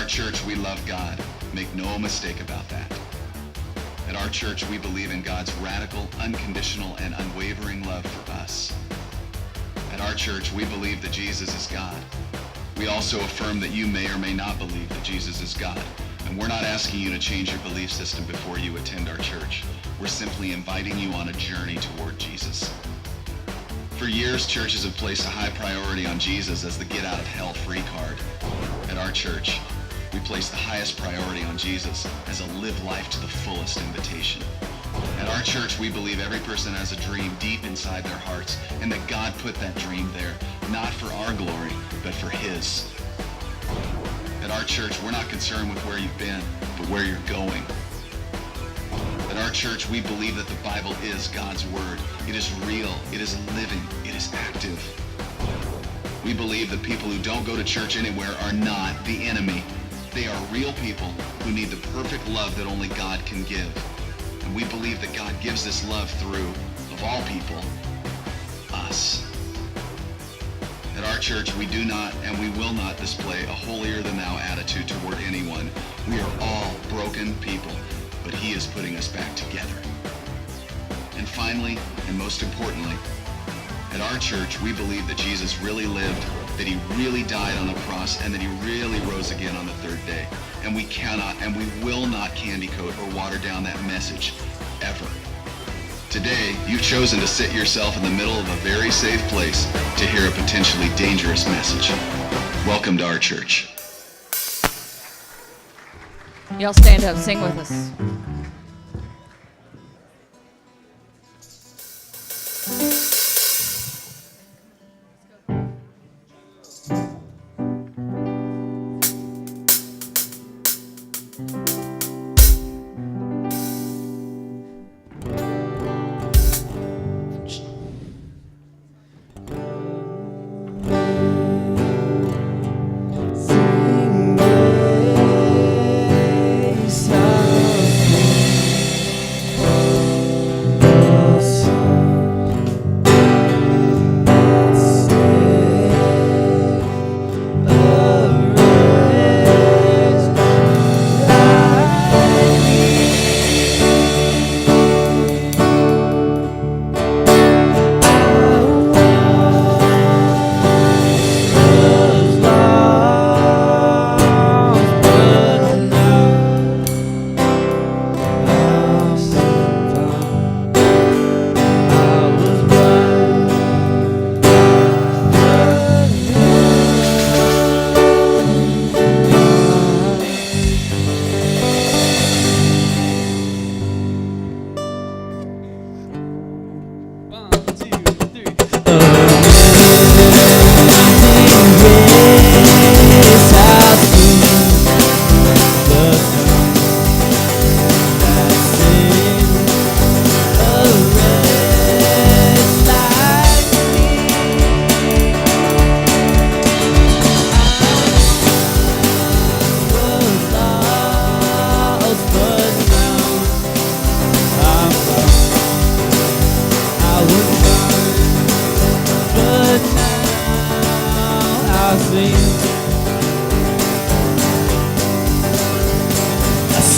church, we love God. Make no mistake about that. At our church, we believe in God's radical, unconditional, and unwavering love for us. At our church, we believe that Jesus is God. We also affirm that you may or may not believe that Jesus is God. And we're not asking you to change your belief system before you attend our church. We're simply inviting you on a journey toward Jesus. For years, churches have placed a high priority on Jesus as the get-out-of-hell-free card. At our church, we place the highest priority on Jesus as a live life to the fullest invitation. At our church, we believe every person has a dream deep inside their hearts, and that God put that dream there, not for our glory, but for His. At our church, we're not concerned with where you've been, but where you're going. At our church, we believe that the Bible is God's Word. It is real, it is living, it is active. We believe that people who don't go to church anywhere are not the enemy. They are real people who need the perfect love that only God can give. And we believe that God gives this love through, of all people, us. At our church, we do not and we will not display a holier-than-thou attitude toward anyone. We are all broken people, but He is putting us back together. And finally, and most importantly, at our church, we believe that Jesus really lived, that He really died on the cross, and that He really rose again on the third day. And we cannot and we will not candy coat or water down that message, ever. Today, you've chosen to sit yourself in the middle of a very safe place to hear a potentially dangerous message. Welcome to our church. Y'all stand up, sing with us.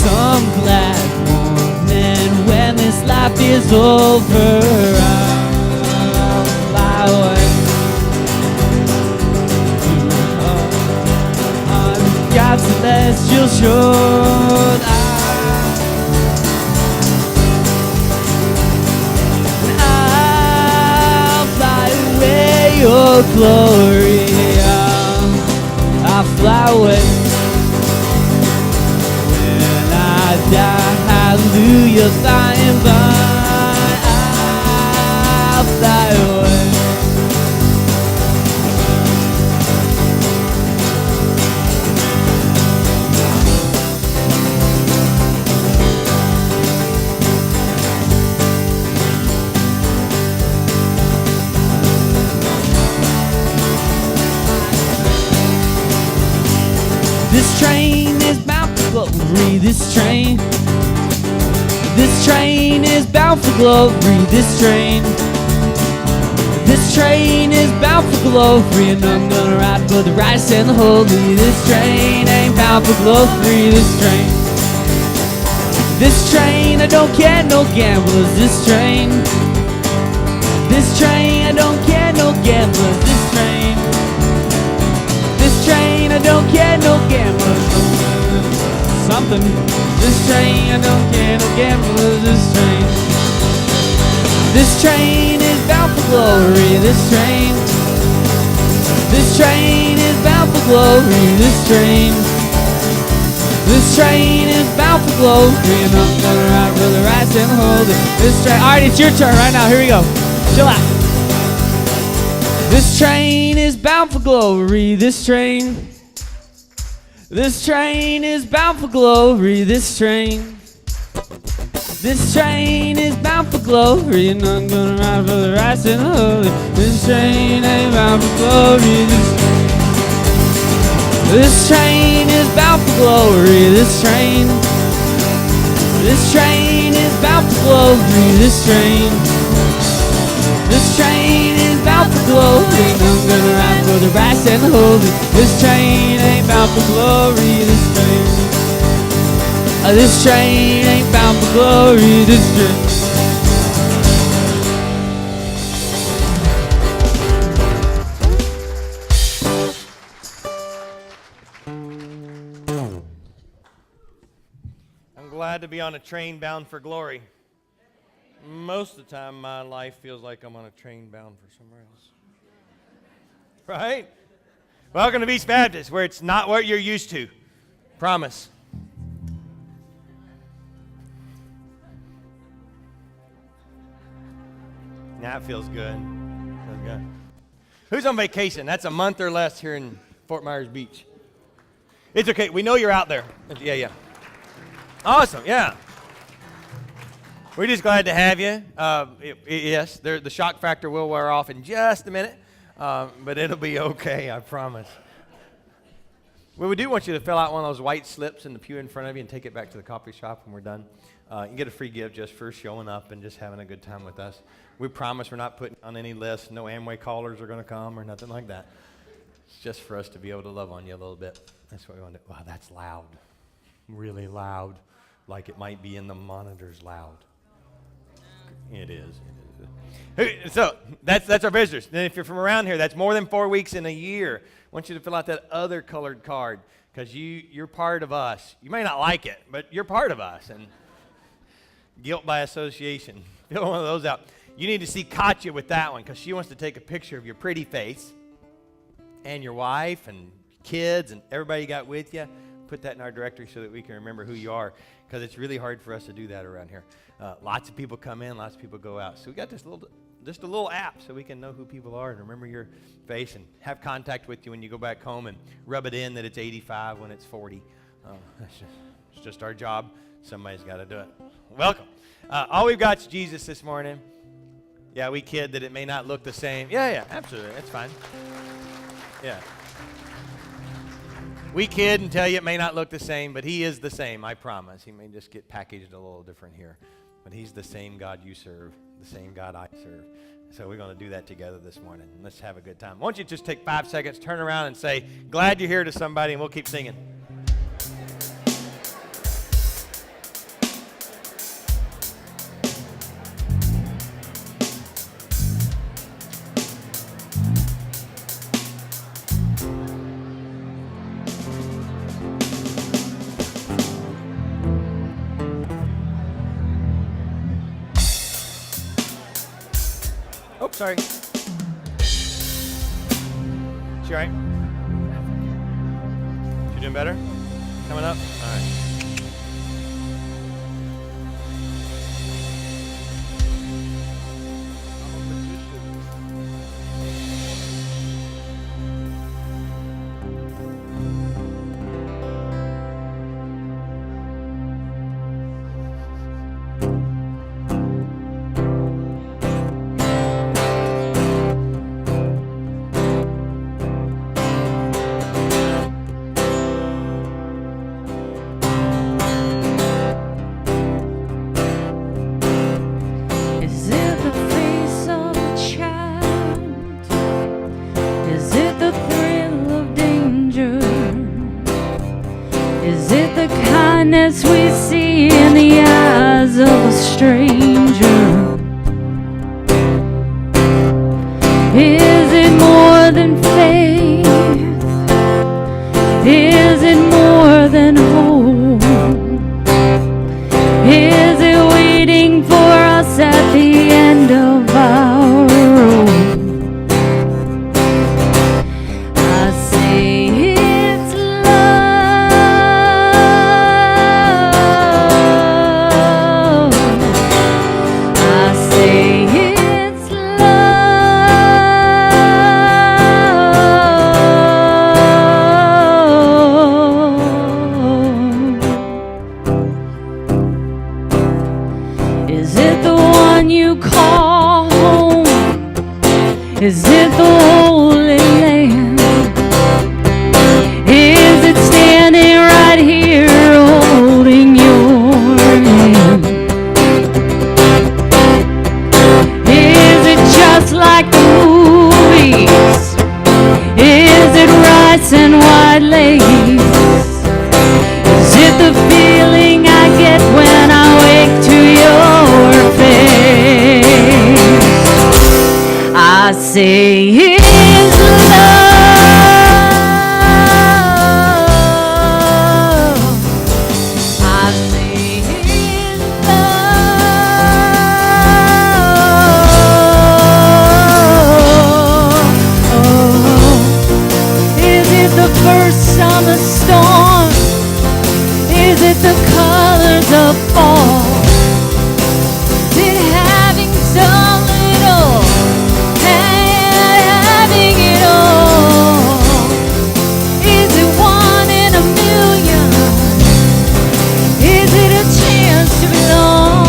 Some glad morning when this life is over, I'll fly away on God's celestial shore. I'll fly away your glory. I'll fly away. Hallelujah, flying by, I'll fly away. This train is bound for glory, this train is bound for glory, this train This train is bound for glory, and I'm gonna ride for the righteous and the holy. This train ain't bound for glory, this train. This train, I don't care no gamblers, this train. This train, I don't care no gamblers, this train. This train, I don't care no gamblers, something. This train, I don't care no gamblers, this train. This train is bound for glory, this train. This train is bound for glory, this train. This train is bound for glory, and I'm gonna ride for the righteous and the holy. This train, alright, it's your turn right now, here we go. Chill out. This train is bound for glory, this train. This train is bound for glory, this train. This train is bound for glory, and I'm gonna ride for the righteous and the holy. This train ain't bound for glory, this train is bound for glory, this train. This train is bound for glory, this train. This train is bound for glory, and I'm gonna ride for the righteous and the holy. This train ain't bound for glory, this train. This train ain't bound for glory, this train. I'm glad to be on a train bound for glory. Most of the time, my life feels like I'm on a train bound for somewhere else. Right? Welcome to Beach Baptist, where it's not what you're used to. Promise. That feels good. Feels good. Who's on vacation? That's a month or less here in Fort Myers Beach. It's okay. We know you're out there. Yeah. Awesome. Yeah. We're just glad to have you. Yes, the shock factor will wear off in just a minute, but it'll be okay, I promise. Well, we do want you to fill out one of those white slips in the pew in front of you and take it back to the coffee shop when we're done. You can get a free gift just for showing up and just having a good time with us. We promise we're not putting on any list. No Amway callers are going to come or nothing like that. It's just for us to be able to love on you a little bit. That's what we want to do. Wow, that's loud. Really loud. Like it might be in the monitors loud. It is. So that's our visitors. Then if you're from around here, that's more than 4 weeks in a year. I want you to fill out that other colored card because you're part of us. You may not like it, but you're part of us. And guilt by association. Fill one of those out. You need to see Katya with that one because she wants to take a picture of your pretty face and your wife and kids and everybody you got with you. Put that in our directory so that we can remember who you are because it's really hard for us to do that around here. Lots of people come in, lots of people go out. So we got just a little app so we can know who people are and remember your face and have contact with you when you go back home and rub it in that it's 85 when it's 40. It's just our job. Somebody's got to do it. Welcome. All we've got is Jesus this morning. Yeah, we kid that it may not look the same. Yeah, absolutely. That's fine. Yeah. We kid and tell you it may not look the same, but he is the same, I promise. He may just get packaged a little different here. But he's the same God you serve, the same God I serve. So we're going to do that together this morning. Let's have a good time. Why don't you just take 5 seconds, turn around and say, glad you're here to somebody, and we'll keep singing. Oh, sorry. You all right? You doing better? Coming up? All right. the kindness we see in the eyes of a stranger? Is it more than faith? Is it more than hope? Is it waiting for us at the end of our road? I say it's love. I say it's love. Is it the one you call home? Is it the Holy Land? Is it standing right here holding your hand? Is it just like the movies? Is it rice and white lace? Is it the feeling I get when I wake to your face? I say it's love. I say it's love. Is it the first summer storm? Is it the colors of fall? Is it having so little and having it all? Is it one in a million? Is it a chance to belong?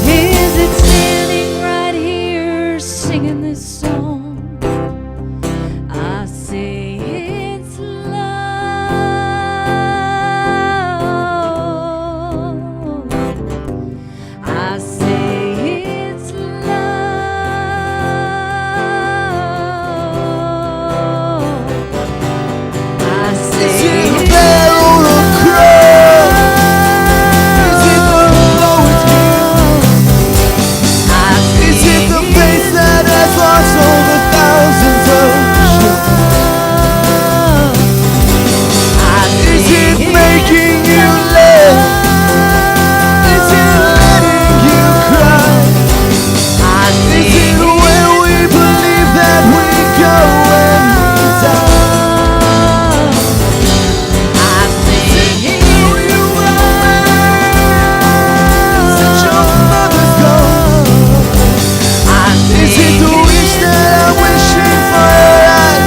Is it standing right here singing this song? I say it's love. I say it's love. I say Is it a it's barrel of crush? Is it the lowest I say Is it the face that has lost over thousands of Is it making you laugh? Is it letting you cry? Is it where we believe that we go when we die? Who you are? Is it your mother's gold? Is it the wish that I'm wishing for your eyes?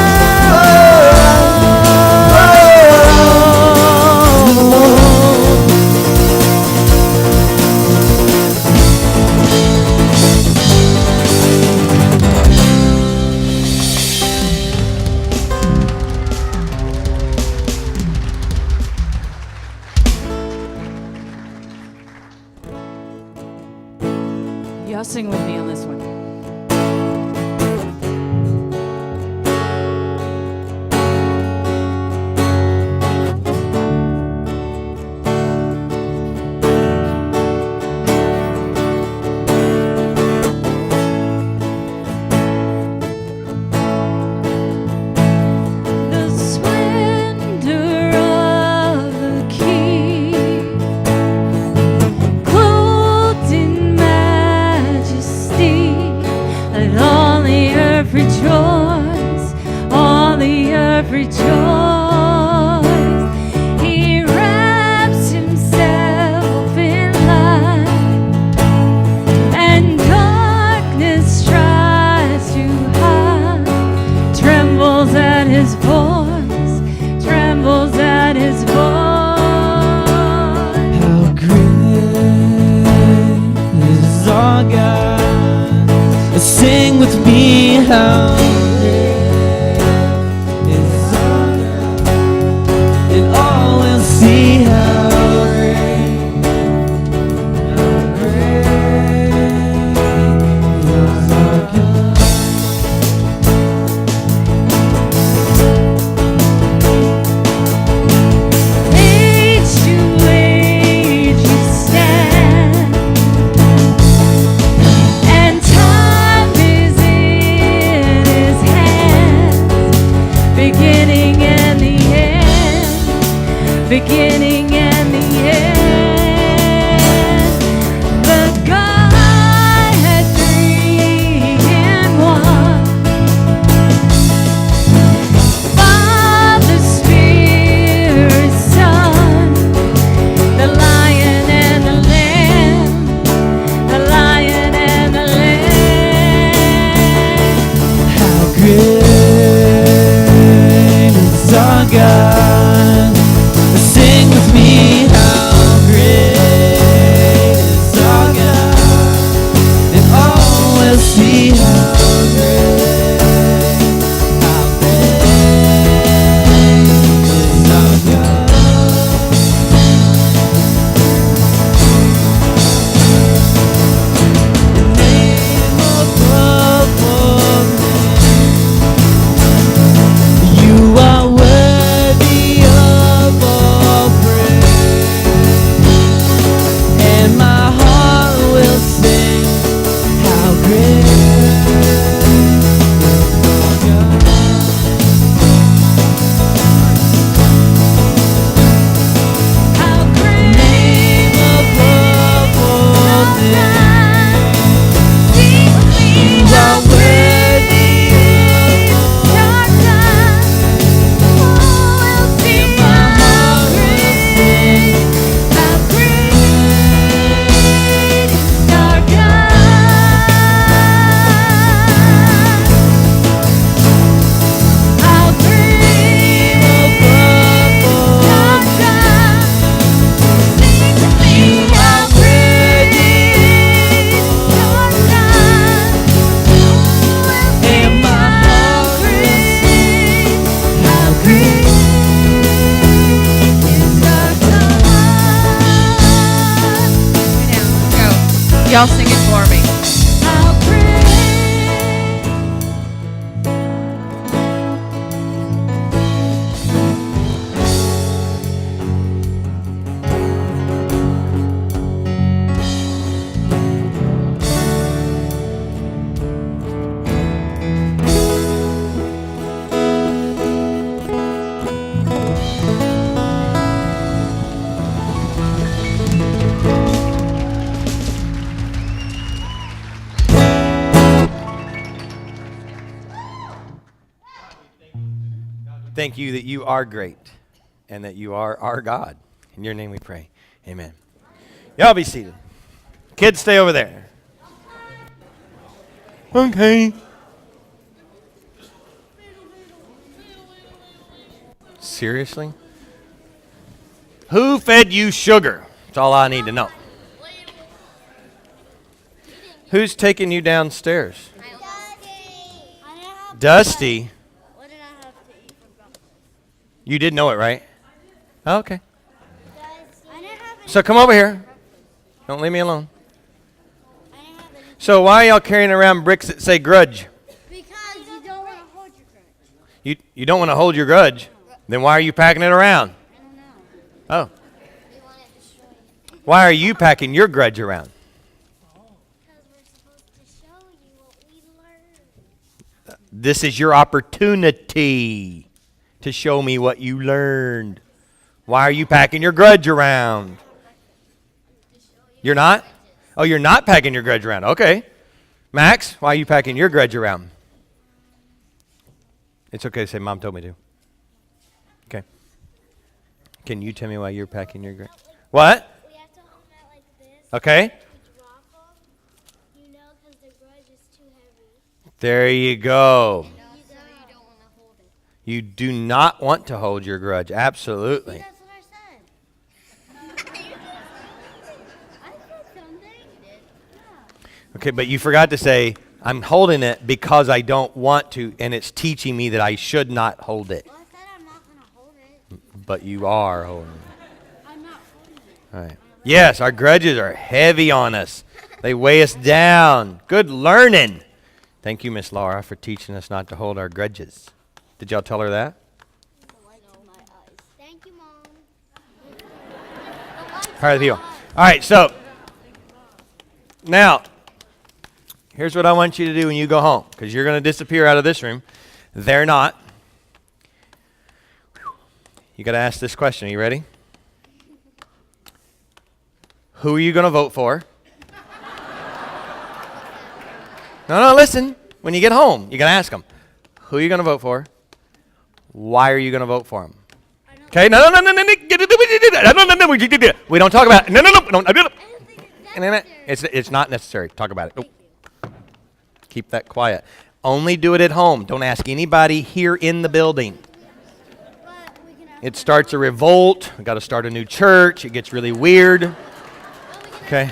Y'all sing with me on this one. the splendor of the King, clothed in majesty. Let all the earth rejoice, all the earth rejoice. He wraps himself in light, and darkness tries to hide. Trembles at his voice, trembles at his voice. How great is our God? Sing with me, how great is our God? And all will see how great is our God. Is beginning and the end, beginning and the end. The Godhead three in one. Father, Spirit, Son, the Lion and the Lamb, the Lion and the Lamb. How great is our God. Sing with me, how great is our God. And all will see how great is our God. The name above all names. You are worthy of all praise, and my heart will sing how great is our God. How great Name above all names. Sing with me, You how are worthy great of is our God. Oh, we'll sing my how heart will great, how great is our God. How great is our God. Sing with me, how great is our God. And my heart will sing How great is our God. Go. Y'all sing it for me. How great. Thank you that you are great and that you are our God. In your name we pray. Amen. Y'all be seated. Kids, stay over there. Okay. Seriously? Who fed you sugar? That's all I need to know. Who's taking you downstairs? Dusty? What did I have to eat for breakfast? You did know it, right? Oh, okay. I didn't have any. So come over here. Don't leave me alone. I didn't have any So why are y'all carrying around bricks that say grudge? because you don't want to hold your grudge. You don't want to hold your grudge. Then why are you packing it around? I don't know. Oh. We want to destroy it Why are you packing your grudge around? because we're supposed to show you what we learned. This is your opportunity to show me what you learned. Why are you packing your grudge around? You're not? Oh, you're not packing your grudge around. Okay. Max, why are you packing your grudge around? It's okay to say, Mom told me to. Okay. Can you tell me why you're packing your grudge? What? We have to hold it out like this. Okay. Drop them. You know, because the grudge is too heavy. There you go. You don't want to hold it. You do not want to hold your grudge. Absolutely. That's what I said. I said something. Yeah. Okay, but you forgot to say, I'm holding it because I don't want to, and it's teaching me that I should not hold it. Well, I said I'm not going to hold it. But you are holding it. I'm not holding it. All right. Yes, our grudges are heavy on us. They weigh us down. Good learning. Thank you, Miss Laura, for teaching us not to hold our grudges. Did y'all tell her that? Thank you, Mom. Part of the deal. All right, so now, here's what I want you to do when you go home, because you're going to disappear out of this room. They're not. You got to ask this question. Are you ready? Who are you going to vote for? No, listen. When you get home, you got to ask them. Who are you going to vote for? Why are you going to vote for them? Okay? No. We don't talk about it. No. It's not necessary. Talk about it. Oh. Keep that quiet. Only do it at home. Don't ask anybody here in the building. It starts a revolt. We got to start a new church. It gets really weird. Okay.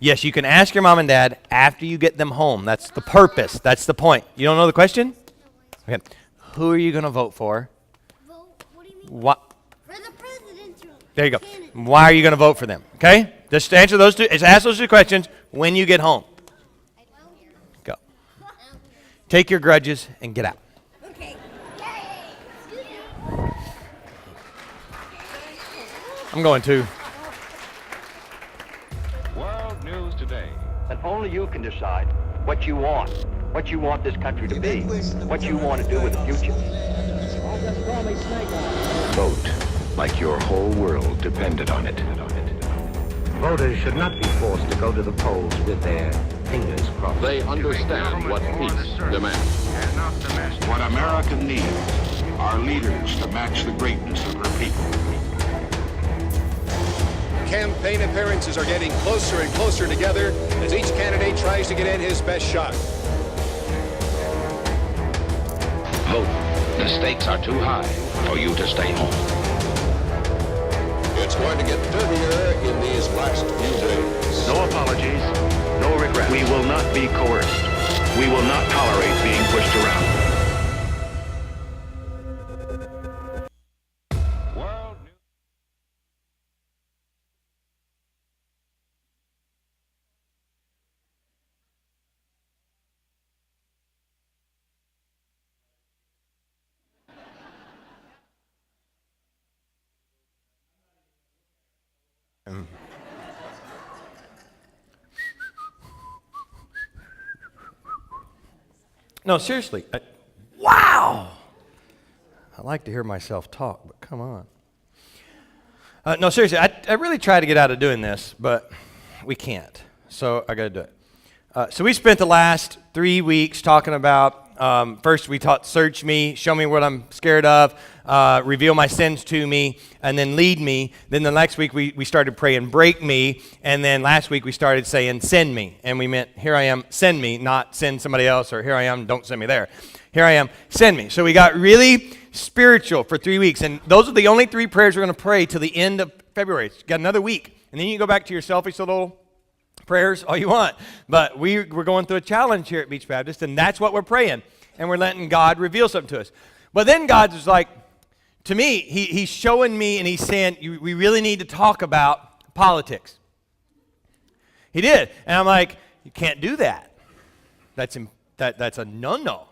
Yes, you can ask your mom and dad after you get them home. That's the purpose. That's the point. You don't know the question? Okay. Who are you going to vote for? Vote? What do you mean? What? For the presidential. There you go. candidate. Why are you going to vote for them? Okay? Just answer those two. Just ask those two questions when you get home. Go. Take your grudges and get out. Okay. I'm going to. World News Today. And only you can decide what you want this country to be, what you want to do with the future. Vote like your whole world depended on it. Voters should not be forced to go to the polls with their fingers crossed. They understand what peace demands. What America needs are leaders to match the greatness of her people. Campaign appearances are getting closer and closer together as each candidate tries to get in his best shot. Vote. The stakes are too high for you to stay home. It's going to get dirtier in these last few days. No apologies, no regrets. We will not be coerced. We will not tolerate being pushed around. World News. No, seriously. Wow! I like to hear myself talk, but come on. No, seriously, I really try to get out of doing this, but we can't. So I got to do it. So we spent the last 3 weeks talking about, first we taught search me, show me what I'm scared of, reveal my sins to me, and then lead me. Then the next week we started praying break me, and then last week we started saying send me. And we meant here I am, send me, not send somebody else, or here I am, don't send me there. Here I am, send me. So we got really spiritual for 3 weeks, and those are the only 3 prayers we're going to pray till the end of February. It's got another week, and then you can go back to your selfish little prayers all you want. But we're going through a challenge here at Beach Baptist, and that's what we're praying, and we're letting God reveal something to us. But then God's like, to me, he's showing me, and he's saying, we really need to talk about politics. He did, and I'm like, you can't do that. That's a no-no.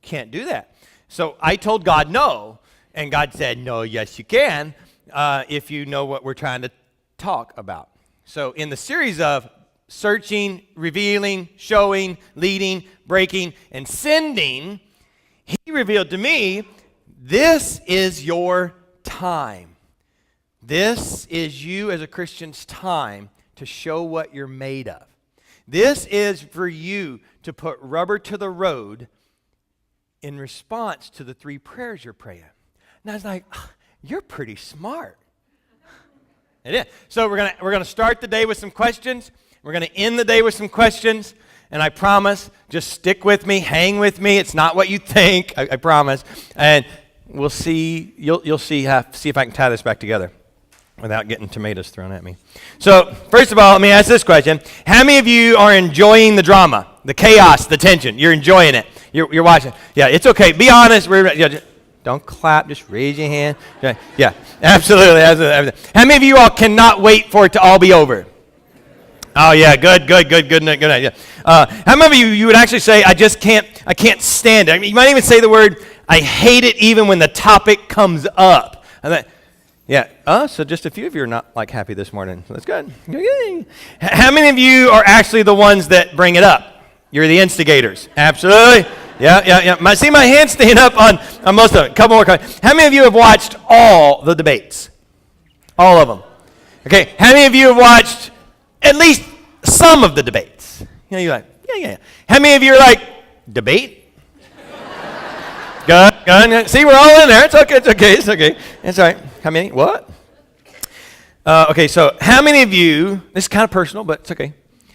Can't do that. So I told God no, and God said, no, yes, you can, if you know what we're trying to talk about. So in the series of searching, revealing, showing, leading, breaking, and sending, he revealed to me, this is your time. This is you as a Christian's time to show what you're made of. This is for you to put rubber to the road in response to the 3 prayers you're praying. And I was like, you're pretty smart. It is. So we're gonna start the day with some questions. We're gonna end the day with some questions. And I promise, just stick with me, hang with me. It's not what you think. I promise. And we'll see. You'll see if I can tie this back together without getting tomatoes thrown at me. So first of all, let me ask this question: how many of you are enjoying the drama, the chaos, the tension? You're enjoying it. You're watching. Yeah, it's okay. Be honest. Don't clap. Just raise your hand. Yeah, absolutely. How many of you all cannot wait for it to all be over? Oh yeah, good. Yeah. How many of you would actually say, I can't stand it? I mean, you might even say the word, I hate it even when the topic comes up. Yeah. So just a few of you are not like happy this morning. So that's good. How many of you are actually the ones that bring it up? You're the instigators. Absolutely. Yeah. See my hand staying up on most of it. Couple more. How many of you have watched all the debates? All of them. Okay. How many of you have watched at least some of the debates? You know, you're like, yeah. How many of you are like, debate? Good. See, we're all in there. It's okay. It's all right. How many? What? Okay, so how many of you, this is kind of personal, but it's okay.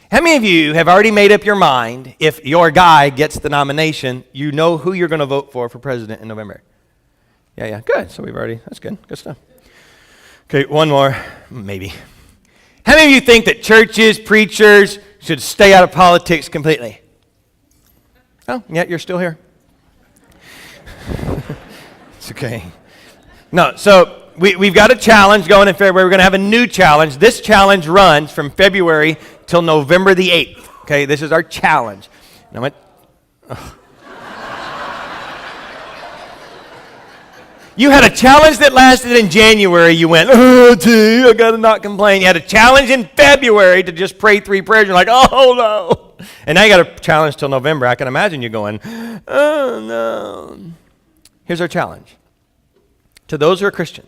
How many of you have already made up your mind if your guy gets the nomination, you know who you're going to vote for president in November? Yeah. Good. So that's good. Good stuff. Okay, one more, maybe. How many of you think that churches, preachers should stay out of politics completely? Oh, yeah, you're still here. It's okay. No, so we've got a challenge going in February. We're going to have a new challenge. This challenge runs from February till November the 8th. Okay, this is our challenge. You had a challenge that lasted in January. You went, I got to not complain. You had a challenge in February to just pray 3 prayers. You're like, oh, no. And now you got a challenge till November. I can imagine you going, oh, no. Here's our challenge. To those who are Christian.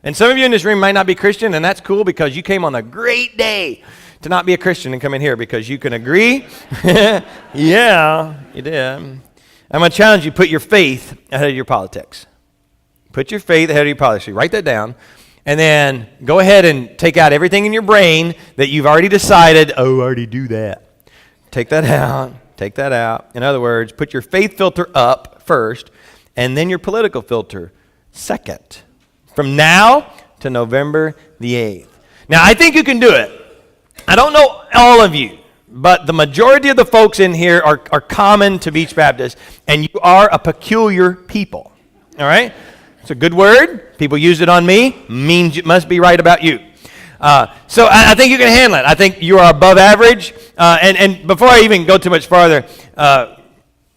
And some of you in this room might not be Christian, and that's cool because you came on a great day to not be a Christian and come in here because you can agree. Yeah, you did. I'm going to challenge you, put your faith ahead of your politics. Put your faith ahead of your politics. You write that down, and then go ahead and take out everything in your brain that you've already decided, I already do that. Take that out. Take that out. In other words, put your faith filter up first, and then your political filter second. From now to November the 8th. Now, I think you can do it. I don't know all of you, but the majority of the folks in here are common to Beach Baptist, and you are a peculiar people. All right? It's a good word. People use it on me. Means it must be right about you. So I think you can handle it. I think you are above average. And before I even go too much farther,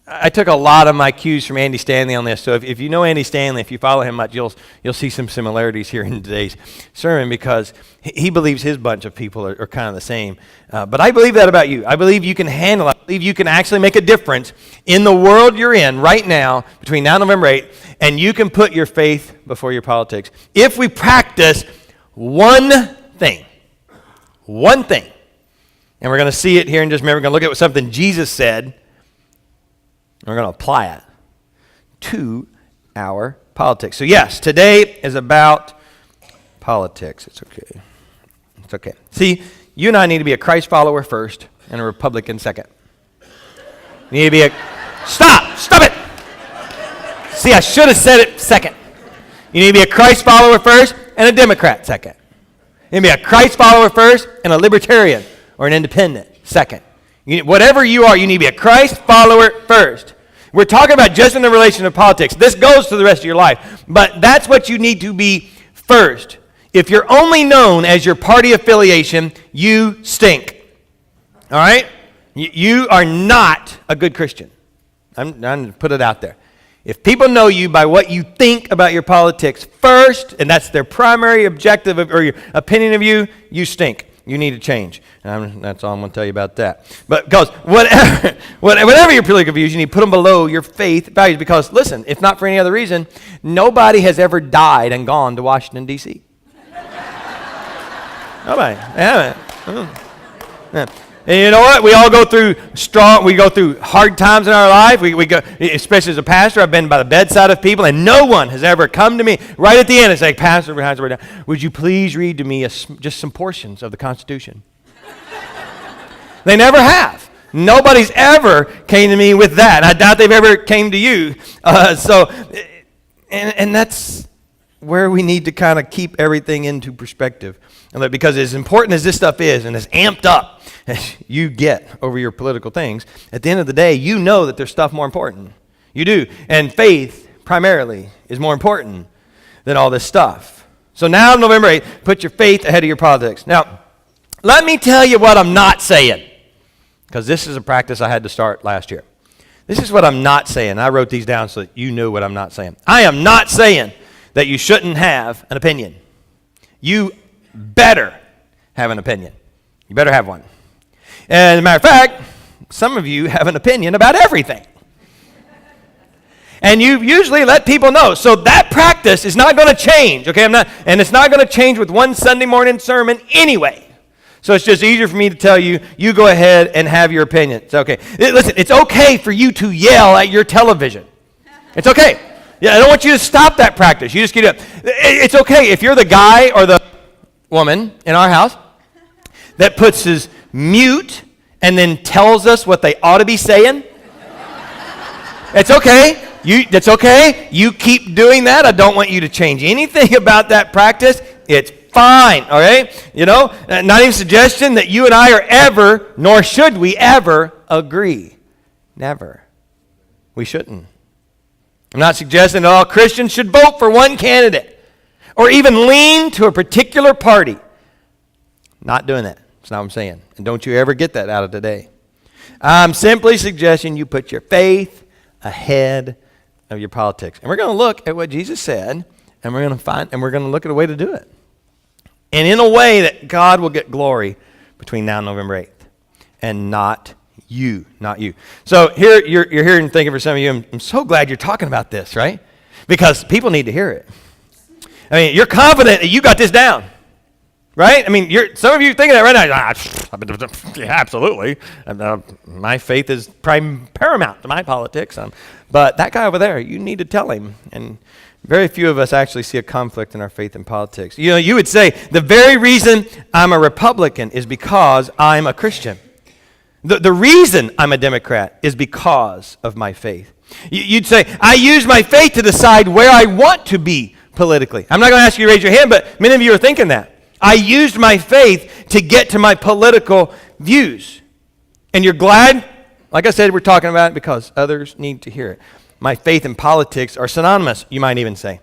I took a lot of my cues from Andy Stanley on this. So if you know Andy Stanley, if you follow him much, you'll see some similarities here in today's sermon because he believes his bunch of people are kind of the same. But I believe that about you. I believe you can handle it. I believe you can actually make a difference in the world you're in right now, between now and November 8th, and you can put your faith before your politics. If we practice one thing, and we're going to see it here in just a minute. We're going to look at what something Jesus said. We're going to apply it to our politics. So yes, today is about politics. It's okay. It's okay. See, you and I need to be a Christ follower first and a Republican second. You need to be a... Stop it! See, I should have said it second. You need to be a Christ follower first and a Democrat second. You need to be a Christ follower first and a libertarian or an independent second. Whatever you are, you need to be a Christ follower first. We're talking about just in the relation of politics. This goes to the rest of your life. But that's what you need to be first. If you're only known as your party affiliation, you stink. All right? You are not a good Christian. I'm going to put it out there. If people know you by what you think about your politics first, and that's their primary objective or your opinion of you, you stink. You need to change. That's all I'm going to tell you about that. But because whatever your political views, you need to put them below your faith values. Because, listen, if not for any other reason, nobody has ever died and gone to Washington, D.C. Nobody. They haven't. Yeah. And you know what? We all go through hard times in our life. We go, especially as a pastor, I've been by the bedside of people, and no one has ever come to me right at the end and say, Pastor, would you please read to me just some portions of the Constitution? They never have. Nobody's ever came to me with that. And I doubt they've ever came to you. And that's where we need to kind of keep everything into perspective. Because as important as this stuff is and as amped up as you get over your political things, at the end of the day, you know that there's stuff more important. You do. And faith, primarily, is more important than all this stuff. So now, November 8th, put your faith ahead of your politics. Now, let me tell you what I'm not saying, because this is a practice I had to start last year. This is what I'm not saying. I wrote these down so that you know what I'm not saying. I am not saying that you shouldn't have an opinion. You better have an opinion. You better have one. And as a matter of fact, some of you have an opinion about everything. And you usually let people know. So that practice is not going to change, okay? And it's not going to change with one Sunday morning sermon anyway. So it's just easier for me to tell you, you go ahead and have your opinion. It's okay. Listen, it's okay for you to yell at your television. It's okay. Yeah, I don't want you to stop that practice. You just get up. It's okay if you're the guy or the woman in our house that puts his mute and then tells us what they ought to be saying. It's okay. It's okay. You keep doing that. I don't want you to change anything about that practice. It's fine, all right? You know, not even suggestion that you and I are ever, nor should we ever, agree. Never. We shouldn't. I'm not suggesting that all Christians should vote for one candidate or even lean to a particular party. Not doing that. That's not what I'm saying. And don't you ever get that out of today. I'm simply suggesting you put your faith ahead of your politics. And we're going to look at what Jesus said, and we're going to look at a way to do it. And in a way that God will get glory between now and November 8th. And not you. So here, you're hearing, thinking for some of you, I'm so glad you're talking about this, right? Because people need to hear it. I mean, you're confident that you got this down. Right? I mean, some of you are thinking that right now. Yeah, absolutely. My faith is paramount to my politics. But that guy over there, you need to tell him. And very few of us actually see a conflict in our faith in politics. You know, you would say, the very reason I'm a Republican is because I'm a Christian. The reason I'm a Democrat is because of my faith. You'd say, I use my faith to decide where I want to be politically. I'm not going to ask you to raise your hand, but many of you are thinking that. I used my faith to get to my political views. And you're glad? Like I said, we're talking about it because others need to hear it. My faith and politics are synonymous, you might even say.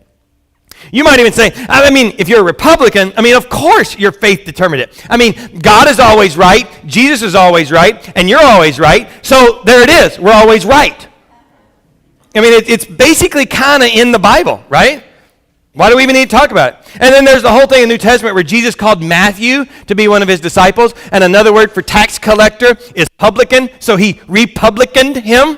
You might even say, I mean, if you're a Republican, I mean, of course your faith determined it. I mean, God is always right, Jesus is always right, and you're always right. So there it is. We're always right. I mean, it's basically kind of in the Bible, right? Why do we even need to talk about it? And then there's the whole thing in the New Testament where Jesus called Matthew to be one of his disciples, and another word for tax collector is publican, so he republicaned him.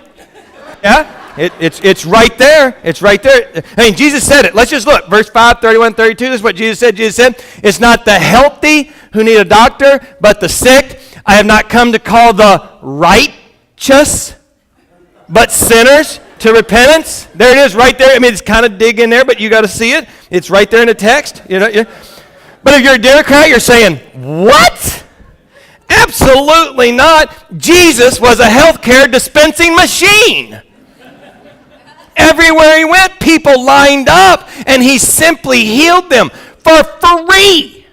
Yeah? It's right there. It's right there. I mean, Jesus said it. Let's just look. Verse 5, 31, 32. This is what Jesus said. Jesus said, it's not the healthy who need a doctor, but the sick. I have not come to call the righteous, but sinners to repentance. There it is right there. I mean, it's kind of dig in there, but you got to see it. It's right there in the text. You know. But if you're a Democrat, you're saying, what? Absolutely not. Jesus was a healthcare dispensing machine. Everywhere he went, people lined up, and he simply healed them for free.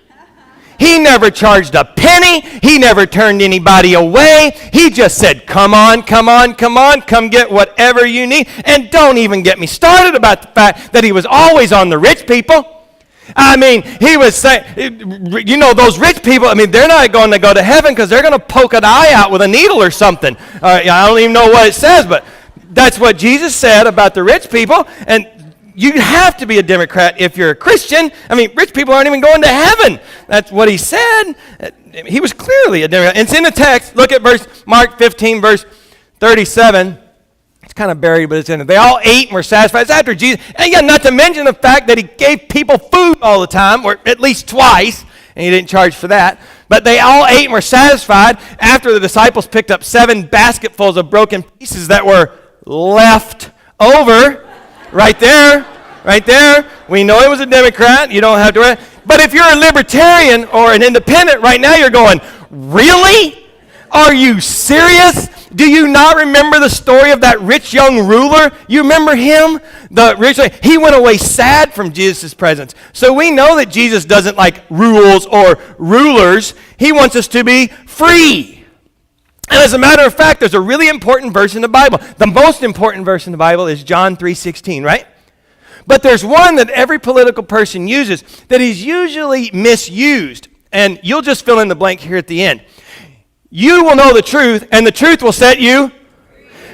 He never charged a penny. He never turned anybody away. He just said, come on, come get whatever you need. And don't even get me started about the fact that he was always on the rich people. I mean, he was saying, you know, those rich people, I mean, they're not going to go to heaven because they're going to poke an eye out with a needle or something. I don't even know what it says, but that's what Jesus said about the rich people. And you have to be a Democrat if you're a Christian. I mean, rich people aren't even going to heaven. That's what he said. He was clearly a Democrat. It's in the text. Look at Mark 15, verse 37. It's kind of buried, but it's in it. They all ate and were satisfied. It's after Jesus. And again, not to mention the fact that he gave people food all the time, or at least twice, and he didn't charge for that. But they all ate and were satisfied after the disciples picked up 7 basketfuls of broken pieces that were left over. Right there. We know it was a Democrat. You don't have to worry. But if you're a libertarian or an independent right now, you're going, really? Are you serious? Do you not remember the story of that rich young ruler? You remember him? He went away sad from Jesus' presence. So we know that Jesus doesn't like rules or rulers. He wants us to be free. And as a matter of fact, there's a really important verse in the Bible. The most important verse in the Bible is John 3:16, right? But there's one that every political person uses that is usually misused. And you'll just fill in the blank here at the end. You will know the truth, and the truth will set you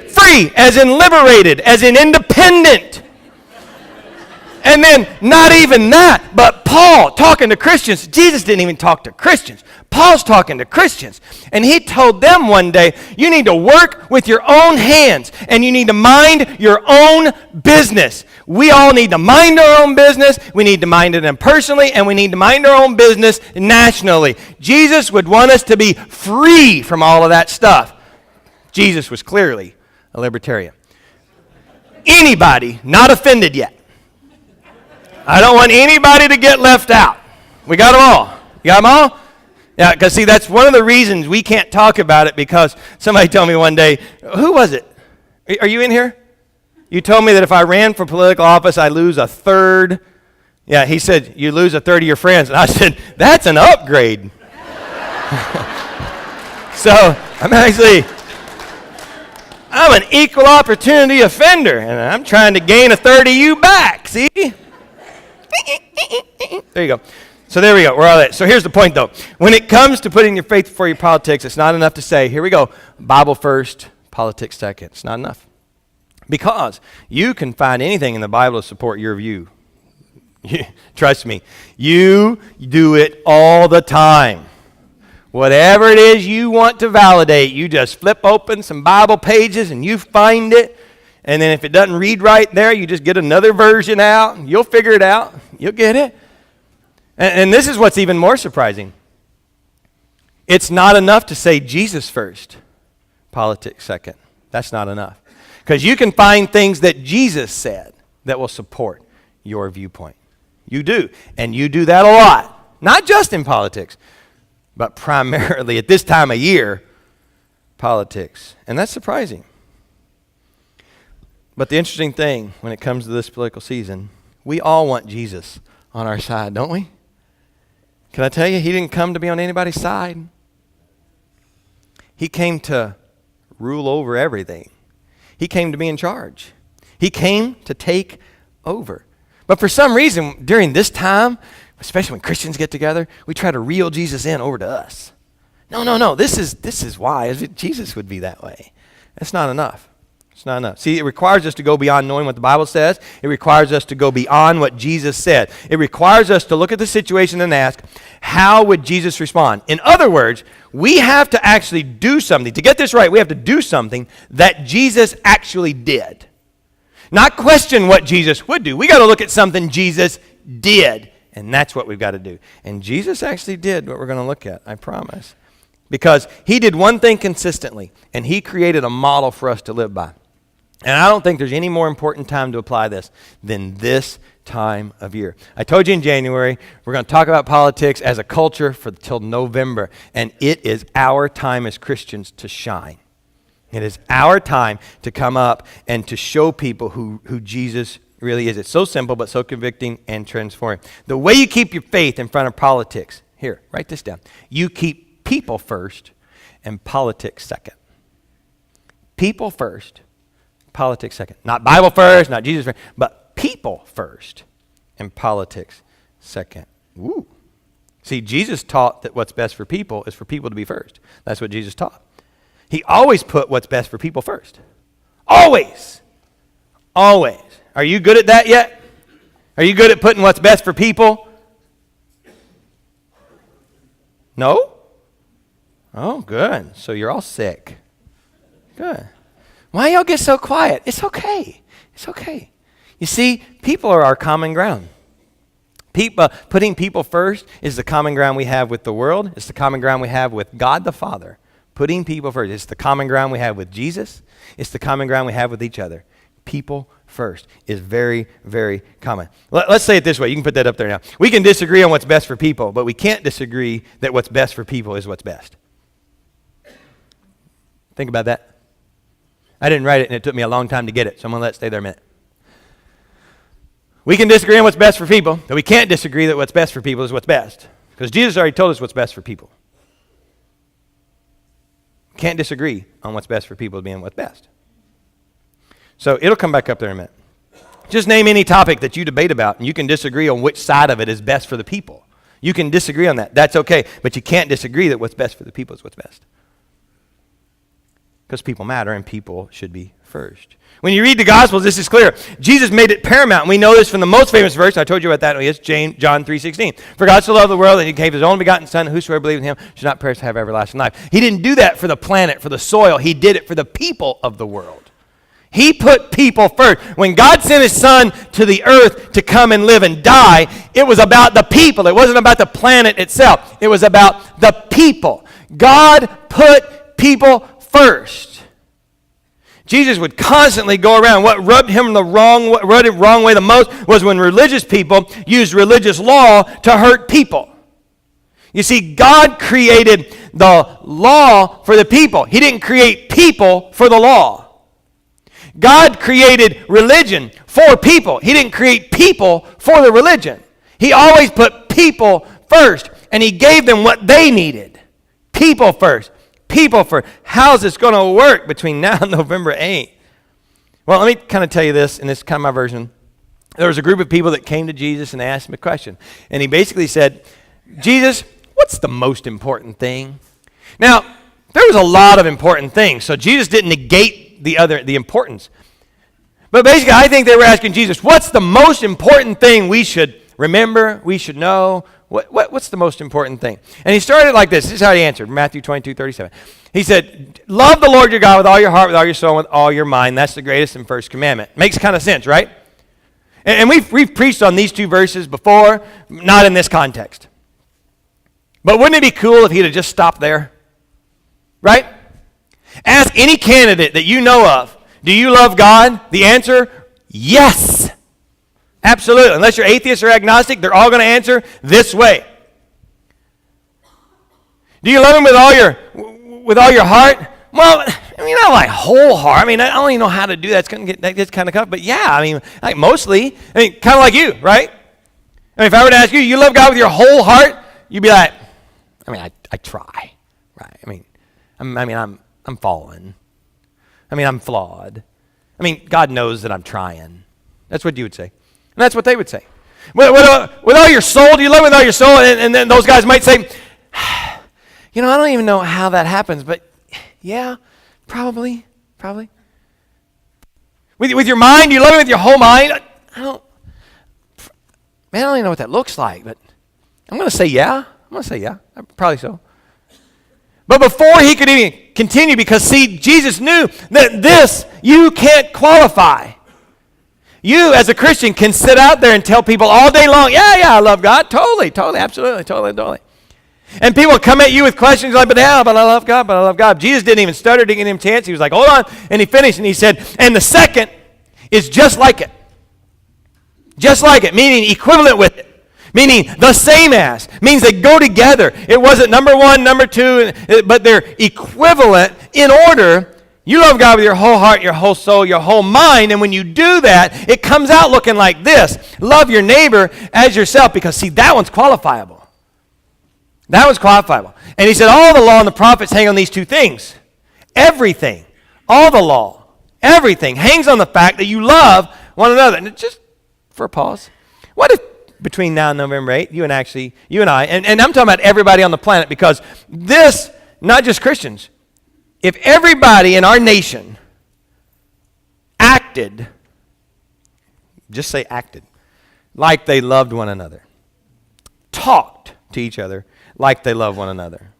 free, as in liberated, as in independent. And And then, not even that, but Paul talking to Christians. Jesus didn't even talk to Christians. Paul's talking to Christians. And he told them one day, you need to work with your own hands, and you need to mind your own business. We all need to mind our own business. We need to mind it personally, and we need to mind our own business nationally. Jesus would want us to be free from all of that stuff. Jesus was clearly a libertarian. Anybody not offended yet? I don't want anybody to get left out. We got them all. You got them all? Yeah, because see, that's one of the reasons we can't talk about it, because somebody told me one day, who was it? Are you in here? You told me that if I ran for political office, I lose a third. Yeah, he said, you lose a third of your friends. And I said, that's an upgrade. So, I'm an equal opportunity offender, and I'm trying to gain a third of you back, see? There you go. So there we go. We're all that. So here's the point, though. When it comes to putting your faith before your politics, it's not enough to say, here we go, Bible first, politics second. It's not enough. Because you can find anything in the Bible to support your view. Trust me. You do it all the time. Whatever it is you want to validate, you just flip open some Bible pages and you find it. And then if it doesn't read right there, you just get another version out. You'll figure it out. You'll get it. And this is what's even more surprising. It's not enough to say Jesus first, politics second. That's not enough. Because you can find things that Jesus said that will support your viewpoint. You do. And you do that a lot. Not just in politics, but primarily at this time of year, politics. And that's surprising. But the interesting thing when it comes to this political season, we all want Jesus on our side, don't we? Can I tell you, he didn't come to be on anybody's side. He came to rule over everything. He came to be in charge. He came to take over. But for some reason, during this time, especially when Christians get together, we try to reel Jesus in over to us. No. This is why Jesus would be that way. That's not enough. It's not enough. See, it requires us to go beyond knowing what the Bible says. It requires us to go beyond what Jesus said. It requires us to look at the situation and ask, how would Jesus respond? In other words, we have to actually do something. To get this right, we have to do something that Jesus actually did. Not question what Jesus would do. We got to look at something Jesus did. And that's what we've got to do. And Jesus actually did what we're going to look at, I promise. Because he did one thing consistently, and he created a model for us to live by. And I don't think there's any more important time to apply this than this time of year. I told you in January, we're going to talk about politics as a culture till November. And it is our time as Christians to shine. It is our time to come up and to show people who Jesus really is. It's so simple, but so convicting and transforming. The way you keep your faith in front of politics, here, write this down. You keep people first and politics second. People first. Politics second. Not Bible first, not Jesus first, but people first and politics second. Woo. See, Jesus taught that what's best for people is for people to be first. That's what Jesus taught. He always put what's best for people first. Always. Always. Are you good at that yet? Are you good at putting what's best for people? No? Oh, good. So you're all sick. Good. Why y'all get so quiet? It's okay. It's okay. You see, people are our common ground. Putting people first is the common ground we have with the world. It's the common ground we have with God the Father. Putting people first. It's the common ground we have with Jesus. It's the common ground we have with each other. People first is very, very common. Let's say it this way. You can put that up there now. We can disagree on what's best for people, but we can't disagree that what's best for people is what's best. Think about that. I didn't write it, and it took me a long time to get it, so I'm going to let it stay there a minute. We can disagree on what's best for people, but we can't disagree that what's best for people is what's best, because Jesus already told us what's best for people. Can't disagree on what's best for people being what's best. So it'll come back up there in a minute. Just name any topic that you debate about, and you can disagree on which side of it is best for the people. You can disagree on that. That's okay, but you can't disagree that what's best for the people is what's best. because people matter and people should be first. When you read the Gospels, this is clear. Jesus made it paramount. And we know this from the most famous verse. I told you about that. It's John 3:16. For God so loved the world that he gave his only begotten Son, whosoever believes in him should not perish but have everlasting life. He didn't do that for the planet, for the soil. He did it for the people of the world. He put people first. When God sent his Son to the earth to come and live and die, it was about the people. It wasn't about the planet itself. It was about the people. God put people first. Jesus would constantly go around. What rubbed him the wrong way the most was when religious people used religious law to hurt people. You see, God created the law for the people. He didn't create people for the law. God created religion for people. He didn't create people for the religion. He always put people first, and he gave them what they needed. People first. People first. How's this going to work between now and November 8th? Well, let me kind of tell you this, and this is kind of my version. There was a group of people that came to Jesus and they asked him a question. And he basically said, Jesus, what's the most important thing? Now, there was a lot of important things, so Jesus didn't negate the importance. But basically, I think they were asking Jesus, what's the most important thing we should remember, we should know? What's the most important thing? And he started like this. This is how he answered, Matthew 22:37. He said, love the Lord your God with all your heart, with all your soul, with all your mind. That's the greatest and first commandment. Makes kind of sense, right? And we've preached on these two verses before, not in this context. But wouldn't it be cool if he'd have just stopped there? Right? Ask any candidate that you know of, do you love God? The answer, yes. Absolutely. Unless you're atheist or agnostic, they're all going to answer this way. Do you love him with all your heart? Well, I mean, not like whole heart. I mean, I don't even know how to do that. That gets kind of tough. But yeah, I mean, like mostly, kind of like you, right? I mean, if I were to ask you, you love God with your whole heart? You'd be like, I mean, I try, right? I'm fallen. I mean, I'm flawed. I mean, God knows that I'm trying. That's what you would say. And that's what they would say. With all your soul, do you love with all your soul? And then those guys might say, you know, I don't even know how that happens, but yeah, probably. With your mind, do you love it with your whole mind? I don't even know what that looks like, but I'm going to say yeah. Probably so. But before he could even continue, because see, Jesus knew that this, you can't qualify. You, as a Christian, can sit out there and tell people all day long, yeah, I love God. Totally, absolutely, totally. And people come at you with questions like, but I love God. Jesus didn't even stutter to give him a chance. He was like, hold on. And he finished, and he said, and the second is just like it. Just like it, meaning equivalent with it. Meaning the same as, means they go together. It wasn't number one, number two, but they're equivalent in order. You love God with your whole heart, your whole soul, your whole mind, and when you do that, it comes out looking like this. Love your neighbor as yourself, because see, that one's qualifiable. That was qualifiable. And he said, all the law and the prophets hang on these two things. Everything, all the law, everything hangs on the fact that you love one another. And just for a pause, what if between now and November 8th, you and I, and I'm talking about everybody on the planet, because this, not just Christians, if everybody in our nation acted, just say acted, like they loved one another, talked to each other like they love one another,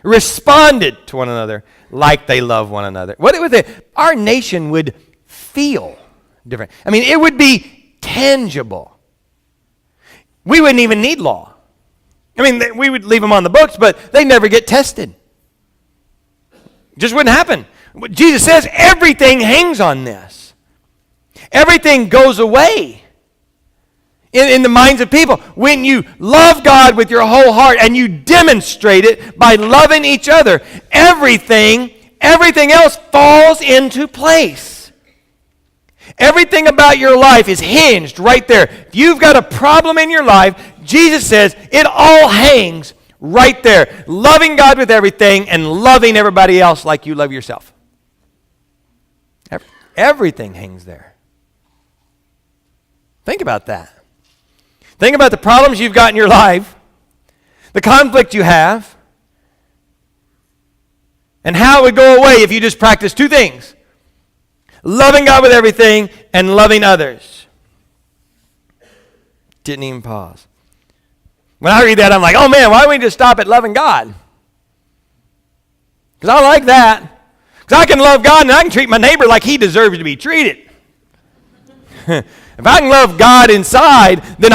responded to one another like they love one another, our nation would feel different. I mean, it would be tangible. We wouldn't even need law. I mean, we would leave them on the books, but they never get tested. Just wouldn't happen. Jesus says everything hangs on this. Everything goes away in the minds of people. When you love God with your whole heart and you demonstrate it by loving each other, everything else falls into place. Everything about your life is hinged right there. If you've got a problem in your life, Jesus says it all hangs right there. Loving God with everything and loving everybody else like you love yourself. Everything hangs there. Think about that. Think about the problems you've got in your life, the conflict you have, and how it would go away if you just practiced two things: loving God with everything and loving others. Didn't even pause. When I read that, I'm like, oh man, why don't we just stop at loving God? Because I like that. Because I can love God and I can treat my neighbor like he deserves to be treated. If I can love God inside, then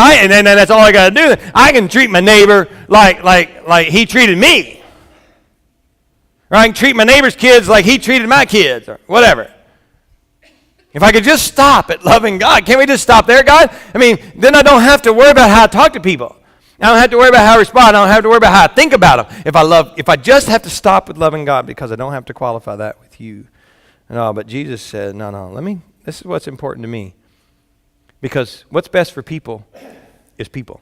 that's all I got to do. I can treat my neighbor like he treated me. Or I can treat my neighbor's kids like he treated my kids, or whatever. If I could just stop at loving God, can't we just stop there, God? I mean, then I don't have to worry about how I talk to people. I don't have to worry about how I respond. I don't have to worry about how I think about them. If I just have to stop with loving God, because I don't have to qualify that with you. No, but Jesus said, no, this is what's important to me. Because what's best for people is people.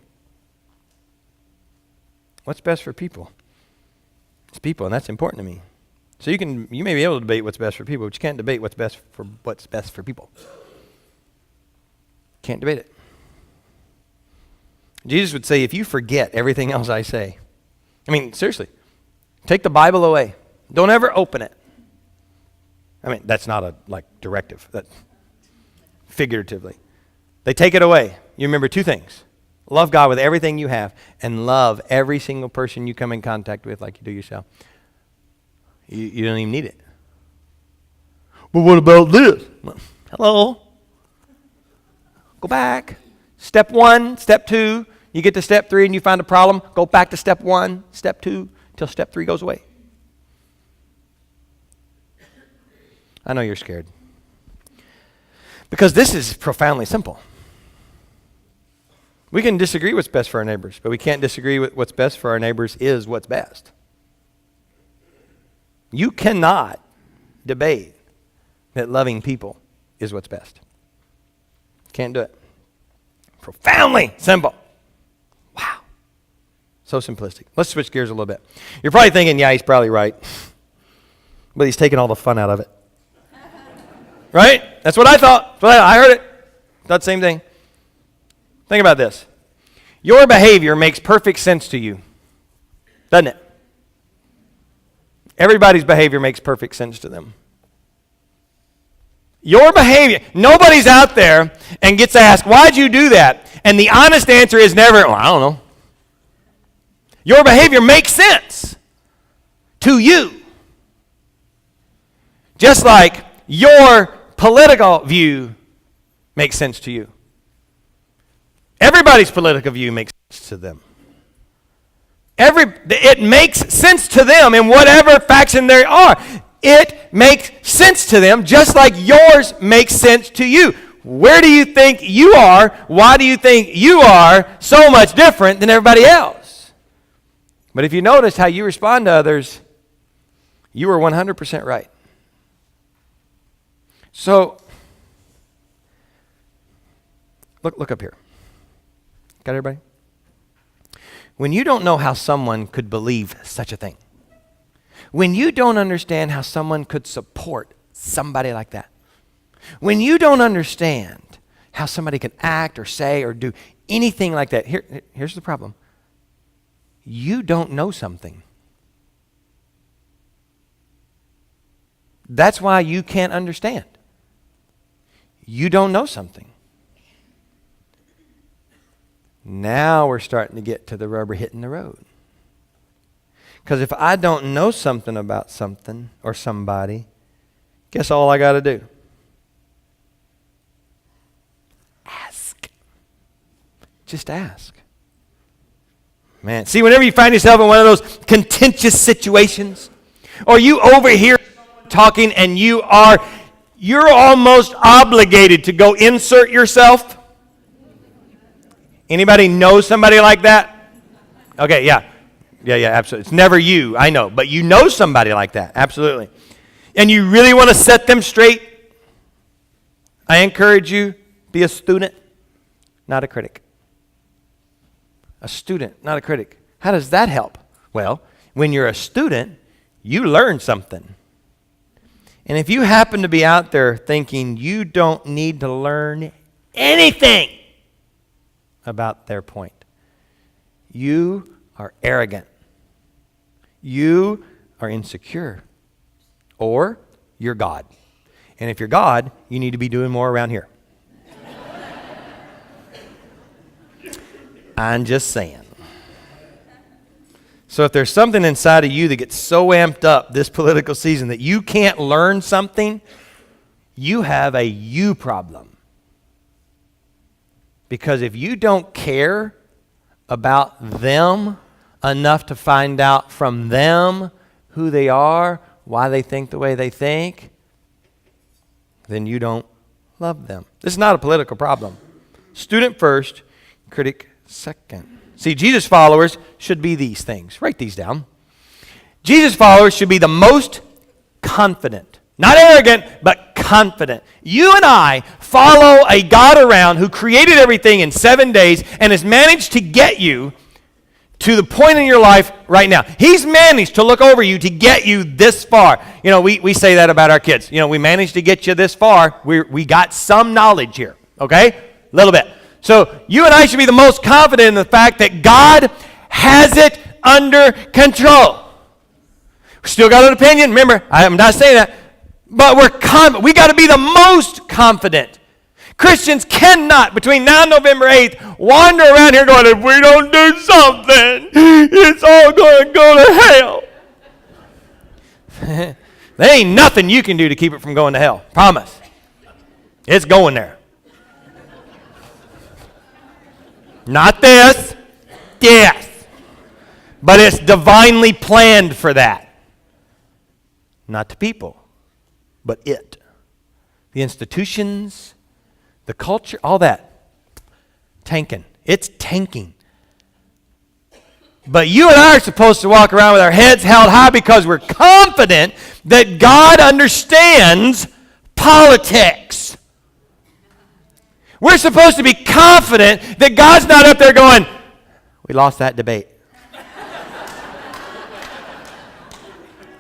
What's best for people is people, and that's important to me. So you may be able to debate what's best for people, but you can't debate what's best for people. Can't debate it. Jesus would say, if you forget everything else I say, I mean, seriously, take the Bible away. Don't ever open it. I mean, that's not a directive. That figuratively. They take it away. You remember two things. Love God with everything you have, and love every single person you come in contact with like you do yourself. You don't even need it. But what about this? Well, hello? Go back. Step 1, step 2. You get to step 3 and you find a problem. Go back to step 1, step 2, till step 3 goes away. I know you're scared. Because this is profoundly simple. We can disagree what's best for our neighbors, but we can't disagree with what's best for our neighbors is what's best. You cannot debate that loving people is what's best. Can't do it. Profoundly simple. Wow. So simplistic. Let's switch gears a little bit. You're probably thinking, yeah, he's probably right. But he's taking all the fun out of it. Right? That's what I thought. I heard it. Thought the same thing. Think about this. Your behavior makes perfect sense to you, doesn't it? Everybody's behavior makes perfect sense to them. Your behavior, nobody's out there and gets asked, why'd you do that? And the honest answer is never, well, I don't know. Your behavior makes sense to you. Just like your political view makes sense to you. Everybody's political view makes sense to them. It makes sense to them in whatever faction they are. It makes sense to them just like yours makes sense to you. Where do you think you are? Why do you think you are so much different than everybody else? But if you notice how you respond to others, you are 100% right. So, look up here. Got everybody? When you don't know how someone could believe such a thing, when you don't understand how someone could support somebody like that, when you don't understand how somebody can act or say or do anything like that, here's the problem. You don't know something. That's why you can't understand. You don't know something. Now we're starting to get to the rubber hitting the road. Because if I don't know something about something or somebody, guess all I got to do? Ask. Just ask. Man, see, whenever you find yourself in one of those contentious situations, or you overhear someone talking and you're almost obligated to go insert yourself. Anybody know somebody like that? Okay, yeah, absolutely. It's never you, I know, but you know somebody like that, absolutely. And you really want to set them straight? I encourage you, be a student, not a critic. A student, not a critic. How does that help? Well, when you're a student, you learn something. And if you happen to be out there thinking you don't need to learn anything about their point, you are arrogant. You are insecure. or you're God. And if you're God, you need to be doing more around here. I'm just saying. So if there's something inside of you that gets so amped up this political season that you can't learn something, you have a you problem. Because if you don't care about them enough to find out from them who they are, why they think the way they think, then you don't love them. This is not a political problem. Student first, critic second. See, Jesus followers should be these things. Write these down. Jesus followers should be the most confident. Not arrogant, but confident. You and I follow a God around who created everything in 7 days and has managed to get you to the point in your life right now. He's managed to look over you to get you this far. You know, we say that about our kids. You know, we managed to get you this far. We got some knowledge here, okay? A little bit. So you and I should be the most confident in the fact that God has it under control. We still got an opinion. Remember, I'm not saying that. But we got to be the most confident. Christians cannot, between now and November 8th, wander around here going, if we don't do something, it's all going to go to hell. There ain't nothing you can do to keep it from going to hell. Promise. It's going there. Not this. Yes. But it's divinely planned for that. Not to people, but it. The institutions, the culture, all that. Tanking. It's tanking. But you and I are supposed to walk around with our heads held high because we're confident that God understands politics. We're supposed to be confident that God's not up there going, we lost that debate.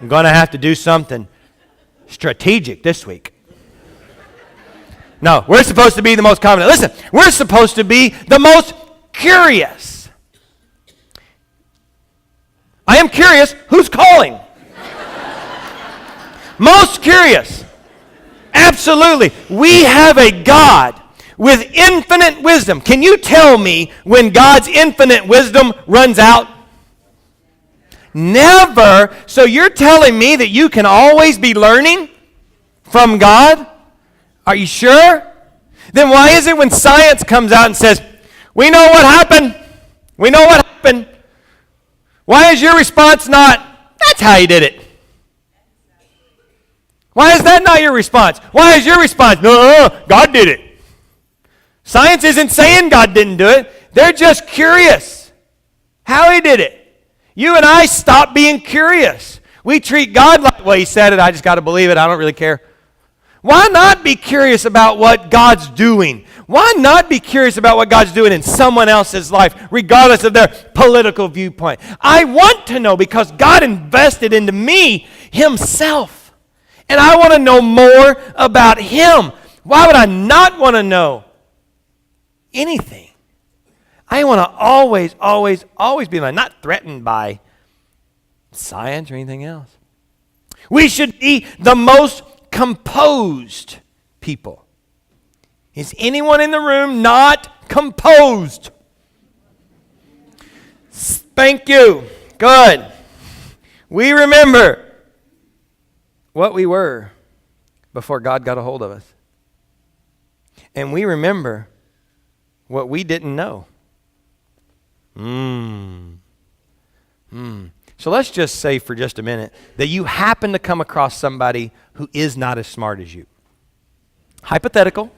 I'm going to have to do something strategic this week. No, we're supposed to be the most confident. Listen, we're supposed to be the most curious. I am curious, who's calling? Most curious. Absolutely. We have a God with infinite wisdom. Can you tell me when God's infinite wisdom runs out? Never. So you're telling me that you can always be learning from God? Are you sure? Then why is it when science comes out and says, we know what happened. We know what happened. Why is your response not, that's how you did it? Why is that not your response? Why is your response, no, God did it? Science isn't saying God didn't do it. They're just curious how he did it. You and I stop being curious. We treat God like, well, he said it, I just got to believe it, I don't really care. Why not be curious about what God's doing? Why not be curious about what God's doing in someone else's life, regardless of their political viewpoint? I want to know because God invested into me himself. And I want to know more about him. Why would I not want to know anything? I want to always be not threatened by science or anything else. We should be the most composed people. Is anyone in the room not composed? Thank you. Good. We remember what we were before God got a hold of us. And we remember what we didn't know. So let's just say for just a minute that you happen to come across somebody who is not as smart as you. Hypothetical.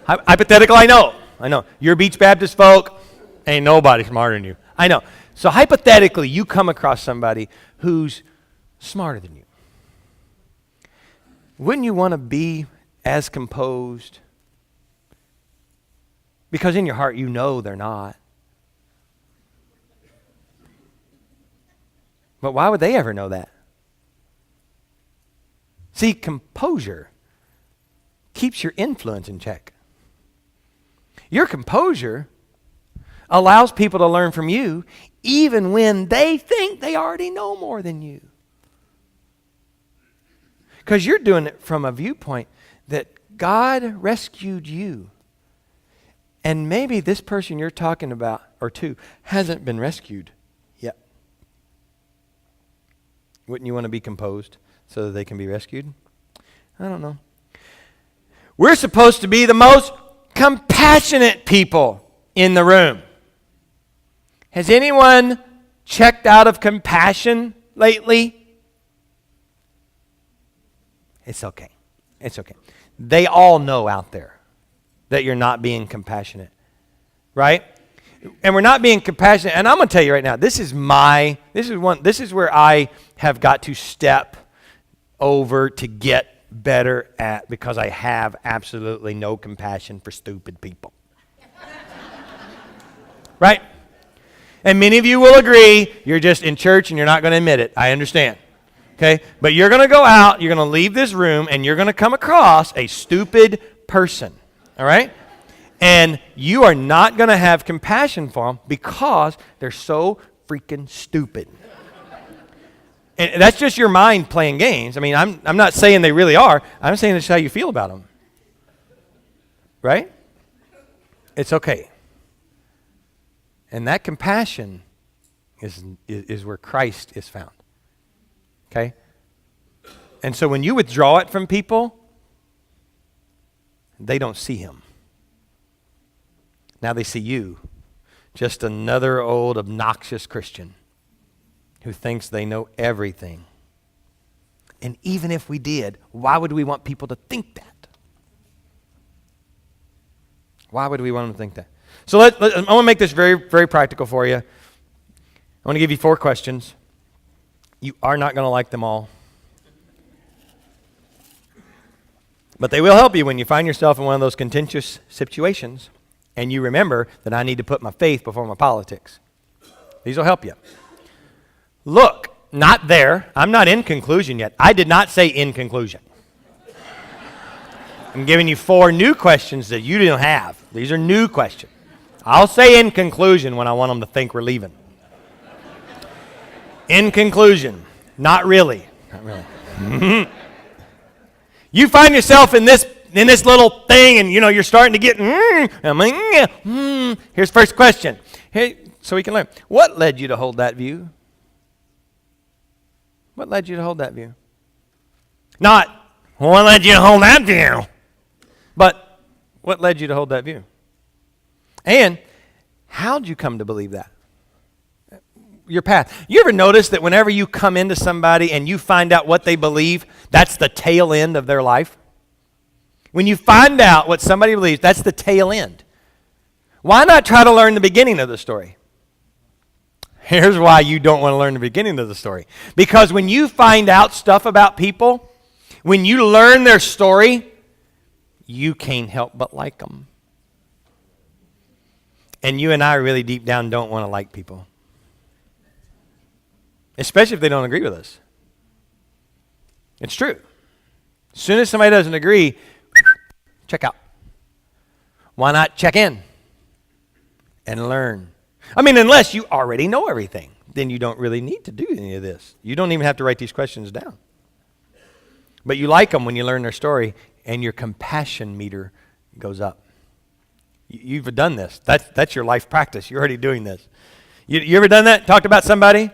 Hypothetical, I know. You're Beach Baptist folk, ain't nobody smarter than you. I know. So hypothetically, you come across somebody who's smarter than you. Wouldn't you want to be as composed? Because in your heart, you know they're not. But why would they ever know that? See, composure keeps your influence in check. Your composure allows people to learn from you even when they think they already know more than you. Because you're doing it from a viewpoint that God rescued you. And maybe this person you're talking about, or two, hasn't been rescued yet. Wouldn't you want to be composed so that they can be rescued? I don't know. We're supposed to be the most compassionate people in the room. Has anyone checked out of compassion lately? It's okay. It's okay. They all know out there that you're not being compassionate, right? And we're not being compassionate. And I'm going to tell you right now, this is where I have got to step over to get better at, because I have absolutely no compassion for stupid people. Right? And many of you will agree, you're just in church and you're not going to admit it. I understand. Okay? But you're going to go out, you're going to leave this room, and you're going to come across a stupid person. All right? And you are not going to have compassion for them because they're so freaking stupid. And that's just your mind playing games. I mean, I'm not saying they really are. I'm saying that's how you feel about them. Right? It's okay. And that compassion is where Christ is found. Okay? And so when you withdraw it from people, they don't see him. Now they see you, just another old obnoxious Christian who thinks they know everything. And even if we did, why would we want people to think that? Why would we want them to think that? So I want to make this very, very practical for you. I want to give you 4 questions. You are not going to like them all. But they will help you when you find yourself in one of those contentious situations and you remember that I need to put my faith before my politics. These will help you. Look, not there. I'm not in conclusion yet. I did not say in conclusion. I'm giving you 4 new questions that you didn't have. These are new questions. I'll say in conclusion when I want them to think we're leaving. In conclusion, not really. Not really. You find yourself in this little thing, and you're starting to get. Here's first question. Hey, so we can learn. What led you to hold that view? What led you to hold that view? Not what led you to hold that view, but what led you to hold that view? And how'd you come to believe that? Your path. You ever notice that whenever you come into somebody and you find out what they believe, that's the tail end of their life? When you find out what somebody believes, that's the tail end. Why not try to learn the beginning of the story? Here's why you don't want to learn the beginning of the story. Because when you find out stuff about people, when you learn their story, you can't help but like them. And you and I really deep down don't want to like people. Especially if they don't agree with us. It's true. As soon as somebody doesn't agree, check out. Why not check in and learn? I mean, unless you already know everything, then you don't really need to do any of this. You don't even have to write these questions down. But you like them when you learn their story, and your compassion meter goes up. You've done this. That's your life practice. You're already doing this. You ever done that? Talked about somebody?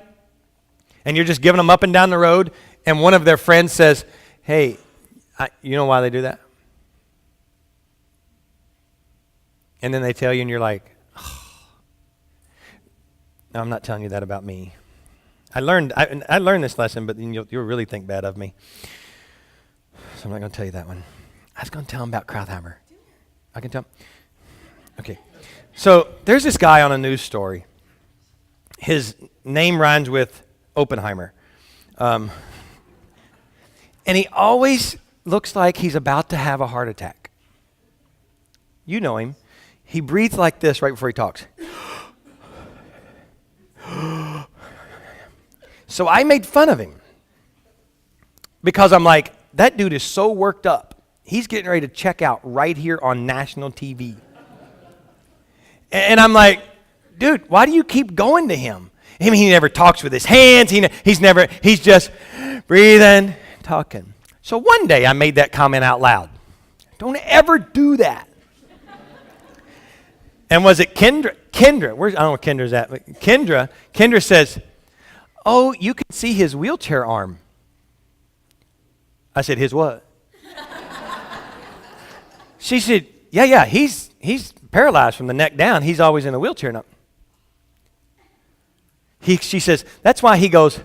And you're just giving them up and down the road, and one of their friends says, hey, you know why they do that? And then they tell you, and you're like, oh. No, I'm not telling you that about me. I learned this lesson, but then you'll really think bad of me. So I'm not going to tell you that one. I was going to tell them about Krauthammer. I can tell. Okay. So there's this guy on a news story. His name rhymes with Oppenheimer. And he always looks like he's about to have a heart attack. You know him. He breathes like this right before he talks. So I made fun of him because I'm like, that dude is so worked up. He's getting ready to check out right here on national TV. And I'm like, dude, why do you keep going to him? I mean, he never talks with his hands. He's just breathing, talking. So one day I made that comment out loud. Don't ever do that. And was it Kendra? Where's, I don't know where Kendra's at. But Kendra says, oh, you can see his wheelchair arm. I said, his what? She said, yeah, he's paralyzed from the neck down. He's always in a wheelchair now. She says, that's why he goes,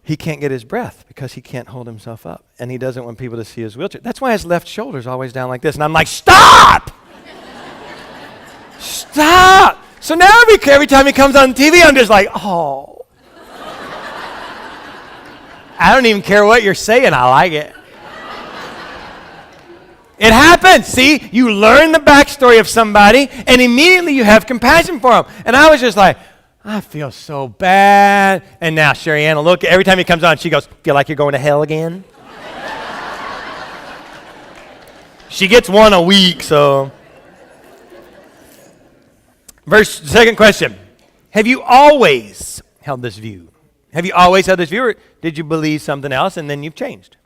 he can't get his breath because he can't hold himself up. And he doesn't want people to see his wheelchair. That's why his left shoulder's always down like this. And I'm like, stop! Stop! So now every time he comes on TV, I'm just like, oh. I don't even care what you're saying. I like it. It happens. See, you learn the backstory of somebody, and immediately you have compassion for them. And I was just like, I feel so bad. And now Sherry Ann will look, every time he comes on, she goes, feel like you're going to hell again? She gets one a week, so. Second question. Have you always held this view? Have you always held this view, or did you believe something else and then you've changed?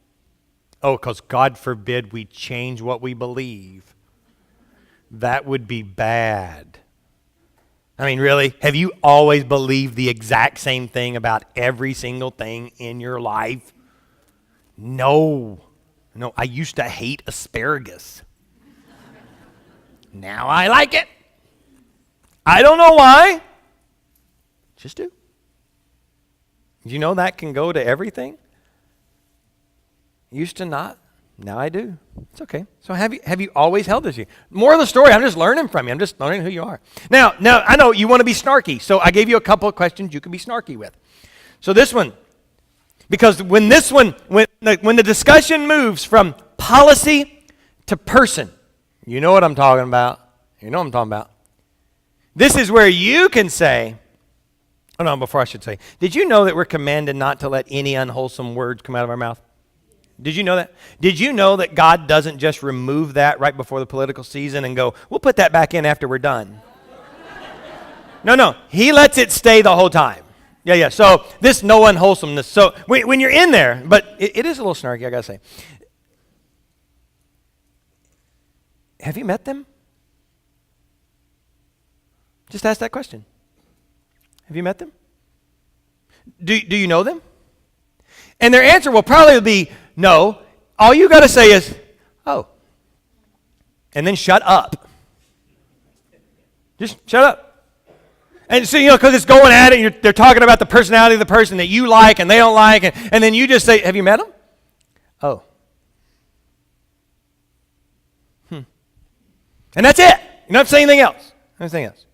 Oh, because God forbid we change what we believe. That would be bad. I mean, really? Have you always believed the exact same thing about every single thing in your life? No. No, I used to hate asparagus. Now I like it. I don't know why. Just do. You know that can go to everything? Used to not. Now I do. It's okay. So have you always held this view? More of the story, I'm just learning from you. I'm just learning who you are. Now I know you want to be snarky, so I gave you a couple of questions you can be snarky with. So this one, because when the discussion moves from policy to person, you know what I'm talking about. You know what I'm talking about. This is where you can say, oh no, before I should say, did you know that we're commanded not to let any unwholesome words come out of our mouth? Did you know that? Did you know that God doesn't just remove that right before the political season and go, we'll put that back in after we're done? No. He lets it stay the whole time. Yeah. So this no unwholesomeness. So when you're in there, but it is a little snarky, I got to say. Have you met them? Just ask that question. Have you met them? Do you know them? And their answer will probably be no. All you got to say is, oh. And then shut up. Just shut up. And so, because it's going at it, and they're talking about the personality of the person that you like and they don't like, and then you just say, have you met them? Oh. And that's it. You don't have to say anything else. Anything else.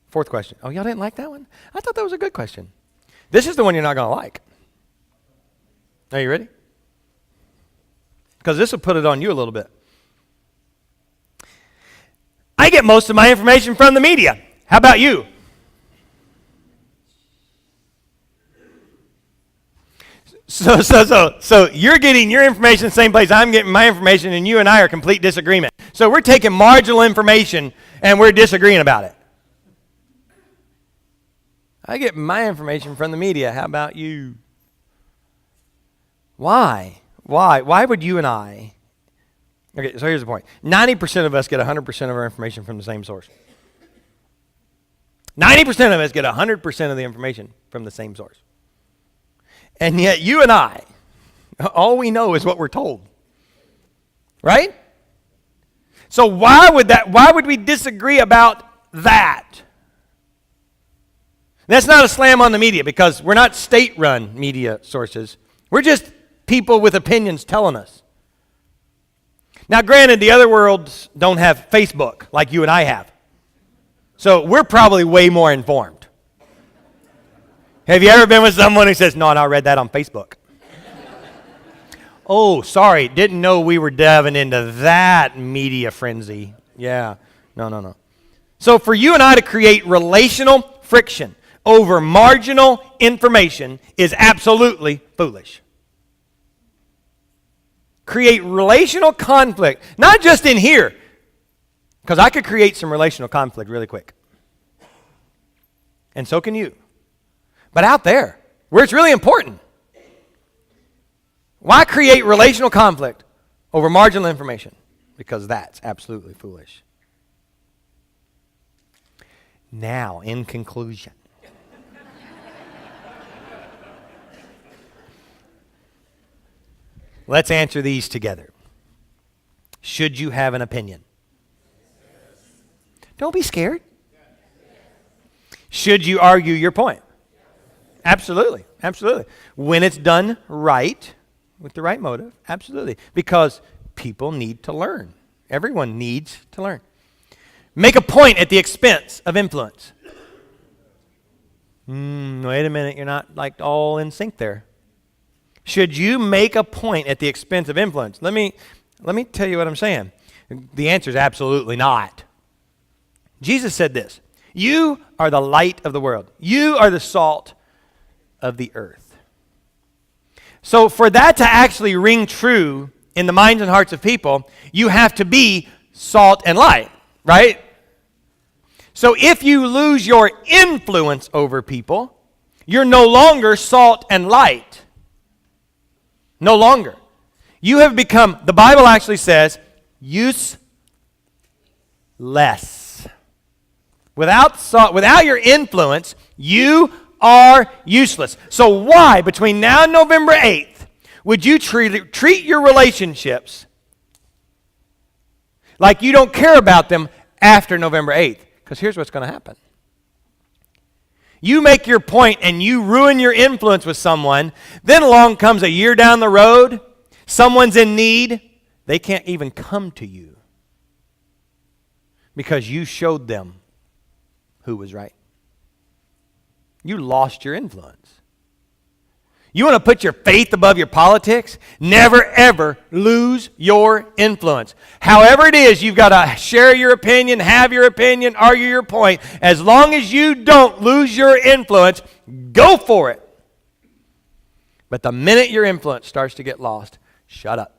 Fourth question. Oh, y'all didn't like that one? I thought that was a good question. This is the one you're not going to like. Are you ready? Because this will put it on you a little bit. I get most of my information from the media. How about you? So you're getting your information the same place I'm getting my information, and you and I are complete disagreement. So we're taking marginal information and we're disagreeing about it. I get my information from the media. How about you? Why? Why would you and I? Okay, so here's the point. 90% of us get 100% of our information from the same source. 90% of us get 100% of the information from the same source. And yet you and I, all we know is what we're told. Right? So why would we disagree about that? That's not a slam on the media, because we're not state-run media sources. We're just people with opinions telling us. Now, granted, the other worlds don't have Facebook like you and I have. So we're probably way more informed. Have you ever been with someone who says, no, I read that on Facebook? Oh, sorry, didn't know we were diving into that media frenzy. Yeah, no. So for you and I to create relational friction over marginal information is absolutely foolish. Create relational conflict, not just in here, because I could create some relational conflict really quick. And so can you. But out there, where it's really important. Why create relational conflict over marginal information? Because that's absolutely foolish. Now, in conclusion, let's answer these together. Should you have an opinion? Don't be scared. Should you argue your point? Absolutely, absolutely. When it's done right, with the right motive, absolutely. Because people need to learn. Everyone needs to learn. Make a point at the expense of influence. Wait a minute, you're not like all in sync there. Should you make a point at the expense of influence? Let me tell you what I'm saying. The answer is absolutely not. Jesus said this, you are the light of the world. You are the salt of the earth. So for that to actually ring true in the minds and hearts of people, you have to be salt and light, right? So if you lose your influence over people, you're no longer salt and light. No longer. You have become, the Bible actually says, useless. Without salt, without your influence, you are useless. So why, between now and November 8th, would you treat your relationships like you don't care about them after November 8th? Because here's what's going to happen. You make your point and you ruin your influence with someone, then along comes a year down the road, someone's in need, they can't even come to you because you showed them who was right. You lost your influence. You want to put your faith above your politics? Never, ever lose your influence. However it is, you've got to share your opinion, have your opinion, argue your point. As long as you don't lose your influence, go for it. But the minute your influence starts to get lost, shut up.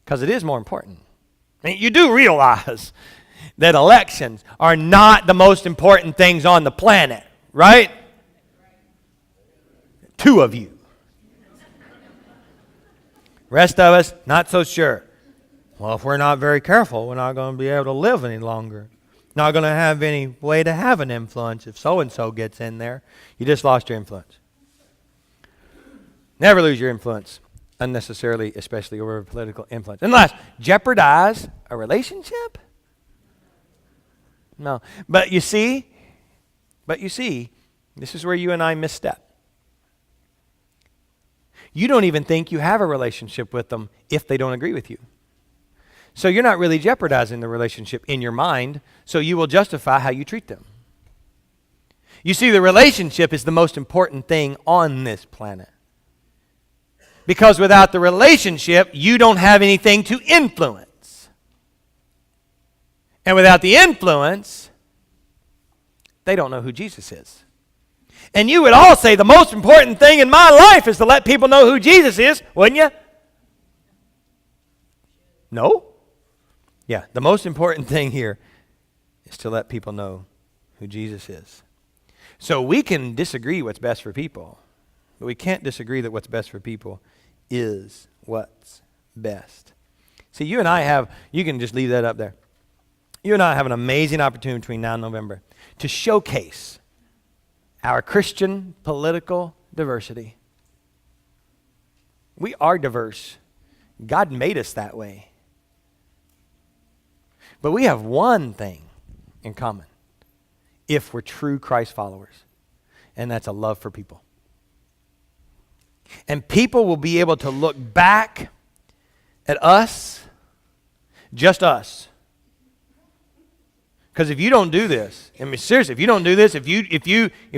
Because it is more important. I mean, you do realize that elections are not the most important things on the planet, right? Two of you. Rest of us, not so sure. Well, if we're not very careful, we're not going to be able to live any longer. Not going to have any way to have an influence if so-and-so gets in there. You just lost your influence. Never lose your influence unnecessarily, especially over political influence. Unless jeopardize a relationship? No. But you see, this is where you and I misstep. You don't even think you have a relationship with them if they don't agree with you. So you're not really jeopardizing the relationship in your mind, so you will justify how you treat them. You see, the relationship is the most important thing on this planet. Because without the relationship, you don't have anything to influence. And without the influence, they don't know who Jesus is. And you would all say the most important thing in my life is to let people know who Jesus is, wouldn't you? No? Yeah, the most important thing here is to let people know who Jesus is. So we can disagree what's best for people, but we can't disagree that what's best for people is what's best. See, you and I have, you can just leave that up there. You and I have an amazing opportunity between now and November to showcase our Christian political diversity. We are diverse. God made us that way. But we have one thing in common if we're true Christ followers, and that's a love for people. And people will be able to look back at us, just us. Because if you don't do this, I mean seriously, if you don't do this, if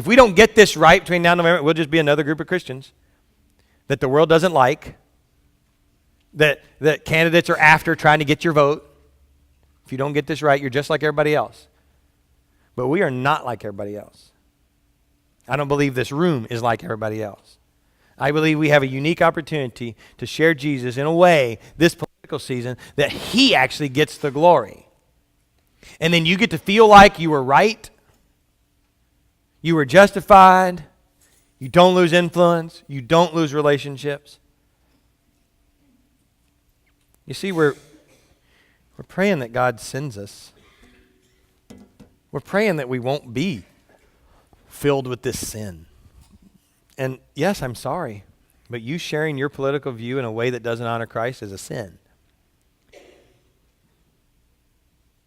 we don't get this right between now and November, we'll just be another group of Christians that the world doesn't like, that candidates are after trying to get your vote. If you don't get this right, you're just like everybody else. But we are not like everybody else. I don't believe this room is like everybody else. I believe we have a unique opportunity to share Jesus in a way this political season that he actually gets the glory. And then you get to feel like you were right, you were justified, You don't lose influence. You don't lose relationships. You see, we're praying that God sends us. We're praying that we won't be filled with this sin. And yes, I'm sorry, but you sharing your political view in a way that doesn't honor Christ is a sin.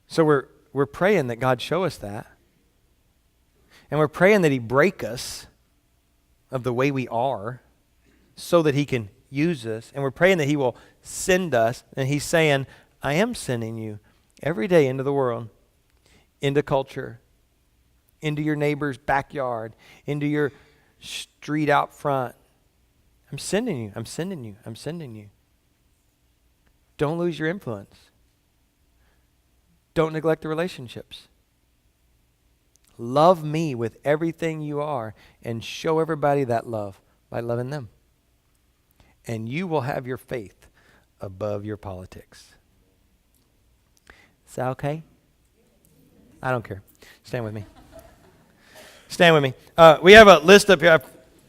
So we're praying that God show us that. And we're praying that he break us of the way we are so that he can use us. And we're praying that he will send us. And he's saying, I am sending you every day into the world, into culture, into your neighbor's backyard, into your street out front. I'm sending you. I'm sending you. I'm sending you. Don't lose your influence. Don't neglect the relationships. Love me with everything you are and show everybody that love by loving them. And you will have your faith above your politics. Is that okay? I don't care. Stand with me. Stand with me. We have a list up here.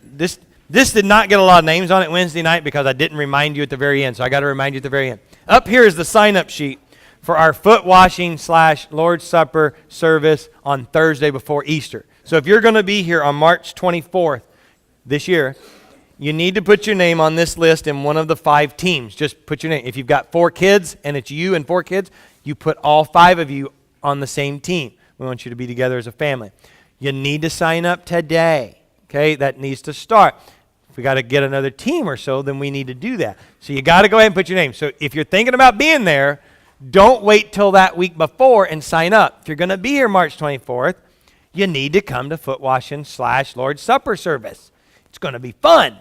This did not get a lot of names on it Wednesday night because I didn't remind you at the very end. So I got to remind you at the very end. Up here is the sign-up sheet for our foot washing / Lord's Supper service on Thursday before Easter. So if you're going to be here on March 24th this year, you need to put your name on this list in one of the 5 teams. Just put your name. If you've got 4 kids and it's you and 4 kids, you put all 5 of you on the same team. We want you to be together as a family. You need to sign up today. Okay, that needs to start. If we got to get another team or so, then we need to do that. So you got to go ahead and put your name. So if you're thinking about being there, don't wait till that week before and sign up. If you're going to be here March 24th, you need to come to foot washing / Lord's Supper service. It's going to be fun.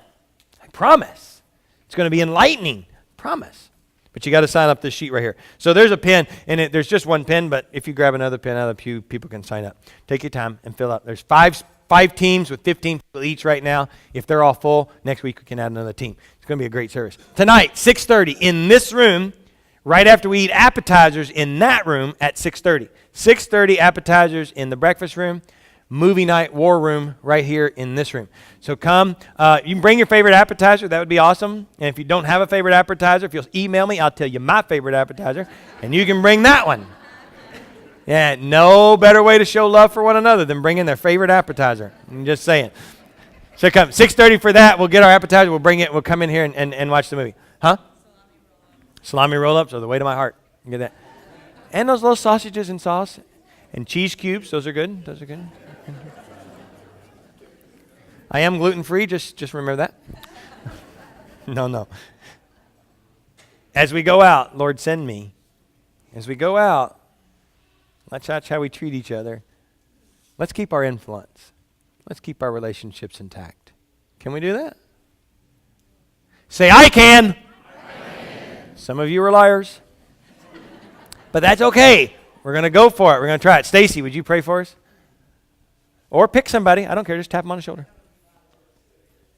I promise. It's going to be enlightening. Promise. But you got to sign up this sheet right here. So there's a pen, and there's just one pen, but if you grab another pen out of the pew, people can sign up. Take your time and fill up. There's five teams with 15 people each right now. If they're all full, next week we can add another team. It's going to be a great service. Tonight, 6:30 in this room, right after we eat appetizers in that room at 6:30. 6:30 appetizers in the breakfast room. Movie night, war room right here in this room. So come. You can bring your favorite appetizer. That would be awesome. And if you don't have a favorite appetizer, if you'll email me, I'll tell you my favorite appetizer. And you can bring that one. Yeah, no better way to show love for one another than bringing their favorite appetizer. I'm just saying. So come. 6:30 for that. We'll get our appetizer. We'll bring it. We'll come in here and watch the movie. Huh? Salami roll-ups are the way to my heart. You get that? And those little sausages and sauce. And cheese cubes. Those are good. Those are good. I am gluten-free. Just remember that. No. As we go out, Lord, send me. As we go out, let's watch how we treat each other. Let's keep our influence. Let's keep our relationships intact. Can we do that? Say, I can. Some of you are liars. But that's okay. We're going to go for it. We're going to try it. Stacy, would you pray for us? Or pick somebody. I don't care. Just tap them on the shoulder.